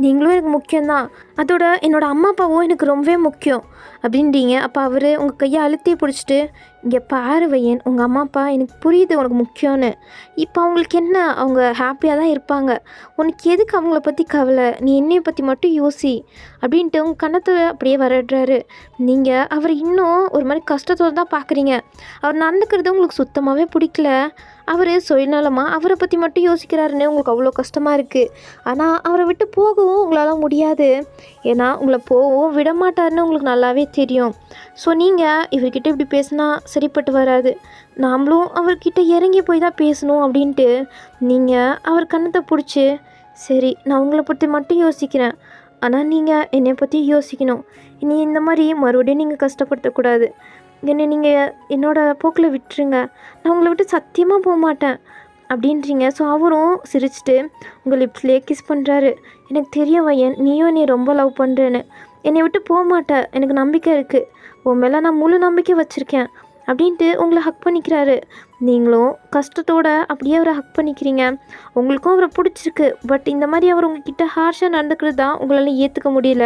நீங்களும் எனக்கு முக்கியம்தான். அதோட என்னோடய அம்மா அப்பாவும் எனக்கு ரொம்பவே முக்கியம் அப்படின்றீங்க. அப்போ அவர் உங்கள் கையை அழுத்தி பிடிச்சிட்டு, இங்கே பாரு வையன், உங்கள் அம்மா அப்பா எனக்கு புரியுது உனக்கு முக்கியம்னு. இப்போ அவங்களுக்கு என்ன, அவங்க ஹாப்பியாக தான் இருப்பாங்க. உனக்கு எதுக்கு அவங்கள பற்றி கவலை? நீ என்னையை பற்றி மட்டும் யோசி அப்படின்ட்டு உங்கள் கன்னத்தை அப்படியே வரடுறாரு. நீங்கள் அவர் இன்னும் ஒரு மாதிரி கஷ்டத்தோடு தான் பார்க்குறீங்க. அவர் நடந்துக்கிறது உங்களுக்கு சுத்தமாகவே பிடிக்கல. அவர் சுயநலமாக அவரை பற்றி மட்டும் யோசிக்கிறாருன்னு உங்களுக்கு அவ்வளோ கஷ்டமாக இருக்குது. ஆனால் அவரை விட்டு போகவும் உங்களால் முடியாது. ஏன்னா உங்களை போகவும் விடமாட்டாருன்னு உங்களுக்கு நல்லாவே தெரியும். ஸோ நீங்கள் இவர்கிட்ட இப்படி பேசினா சரிப்பட்டு வராது. நாமளும் அவர்கிட்ட இறங்கி போய் தான் பேசணும் அப்படின்ட்டு நீங்கள் அவர் கன்னத்தை பிடிச்சி, சரி நான் உங்களை பற்றி மட்டும் யோசிக்கிறேன். ஆனால் நீங்கள் என்னை பற்றி யோசிக்கணும். இனி இந்த மாதிரி மறுபடியும் நீங்கள் கஷ்டப்படுத்தக்கூடாது. என்னை நீங்கள் என்னோடய போக்கில் விட்டுருங்க. நான் உங்களை விட்டு சத்தியமாக போக மாட்டேன் அப்படின்றீங்க. ஸோ அவரும் சிரிச்சுட்டு உங்கள் லிப்ஸ்லேயே கிஸ் பண்ணுறாரு. எனக்கு தெரியும் வயன், நீயும் என்னை ரொம்ப லவ் பண்ணுறேன்னு. என்னை விட்டு போக மாட்டேன், எனக்கு நம்பிக்கை இருக்குது, உன் மேலே நான் முழு நம்பிக்கை வச்சுருக்கேன் அப்படின்ட்டு உங்களை ஹக் பண்ணிக்கிறாரு. நீங்களும் கஷ்டத்தோடு அப்படியே அவரை ஹக் பண்ணிக்கிறீங்க. உங்களுக்கும் அவரை பிடிச்சிருக்கு. பட் இந்த மாதிரி அவர் உங்ககிட்ட ஹார்ஷாக நடந்துக்கிறது தான் உங்களால் ஏற்றுக்க முடியல.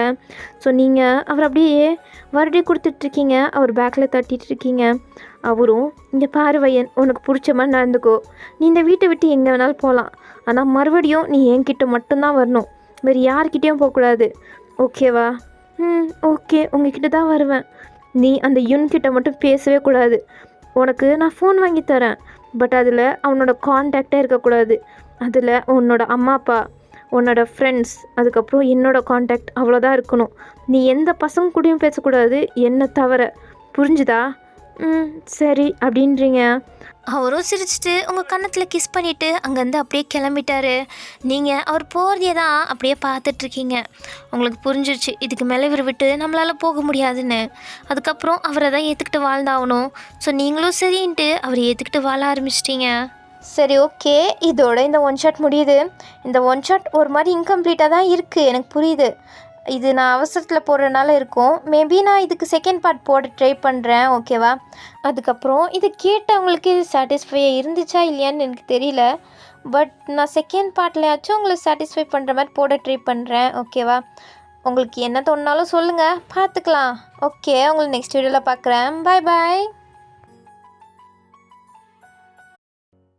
ஸோ நீங்கள் அவர் அப்படியே வருடே கொடுத்துட்ருக்கீங்க, அவர் பேக்கில் தட்டிகிட்ருக்கீங்க. அவரும் இங்கே பாரு வயன், உனக்கு பிடிச்ச மாதிரி நடந்துக்கோ, நீ இந்த வீட்டை விட்டு எங்கே வேணாலும் போகலாம், ஆனால் மறுபடியும் நீ என்கிட்ட மட்டும்தான் வரணும், வேறு யார்கிட்டேயும் போகக்கூடாது, ஓகேவா? ஓகே, உங்ககிட்ட தான் வருவேன். நீ அந்த யுன்கிட்ட மட்டும் பேசவே கூடாது. உனக்கு நான் ஃபோன் வாங்கி தரேன், பட் அதில் அவனோட கான்டாக்டே இருக்கக்கூடாது. அதில் உன்னோட அம்மா அப்பா, உன்னோட ஃப்ரெண்ட்ஸ், அதுக்கப்புறம் என்னோடய கான்டாக்ட் அவ்வளோதான் இருக்கணும். நீ எந்த பசங்க கூடயும் பேசக்கூடாது, என்னை தவிர. புரிஞ்சுதா? சரி அப்படின்றீங்க. அவரும் சிரிச்சிட்டு உங்கள் கன்னத்தில் கிஸ் பண்ணிவிட்டு அங்கேருந்து அப்படியே கிளம்பிட்டாரு. நீங்கள் அவர் போகிறதே தான் அப்படியே பார்த்துட்ருக்கீங்க. உங்களுக்கு புரிஞ்சிருச்சு இதுக்கு மேலே இவர் விட்டு நம்மளால் போக முடியாதுன்னு. அதுக்கப்புறம் அவரை தான் ஏற்றுக்கிட்டு வாழ்ந்தாகணும். ஸோ நீங்களும் சரின்ட்டு அவரை ஏற்றுக்கிட்டு வாழ ஆரம்பிச்சிட்டிங்க. சரி, ஓகே, இதோட இந்த ஒன் ஷாட் முடியுது. இந்த ஒன் ஷாட் ஒரு மாதிரி இன்கம்ப்ளீட்டாக தான் இருக்குது, எனக்கு புரியுது. இது நான் அவசரத்தில் போடுறதுனால இருக்கும். மேபி நான் இதுக்கு செகண்ட் பார்ட் போட ட்ரை பண்ணுறேன், ஓகேவா? அதுக்கப்புறம் இதை கேட்டவங்களுக்கு இது சாட்டிஸ்ஃபையாக இருந்துச்சா இல்லையான்னு எனக்கு தெரியல. பட் நான் செகண்ட் பார்ட்லையாச்சும் உங்களை சாட்டிஸ்ஃபை பண்ணுற மாதிரி போட ட்ரை பண்ணுறேன், ஓகேவா? உங்களுக்கு என்ன தோணுனாலும் சொல்லுங்கள், பார்த்துக்கலாம். ஓகே, உங்களை நெக்ஸ்ட் வீடியோவில் பார்க்குறேன். பாய் பாய்.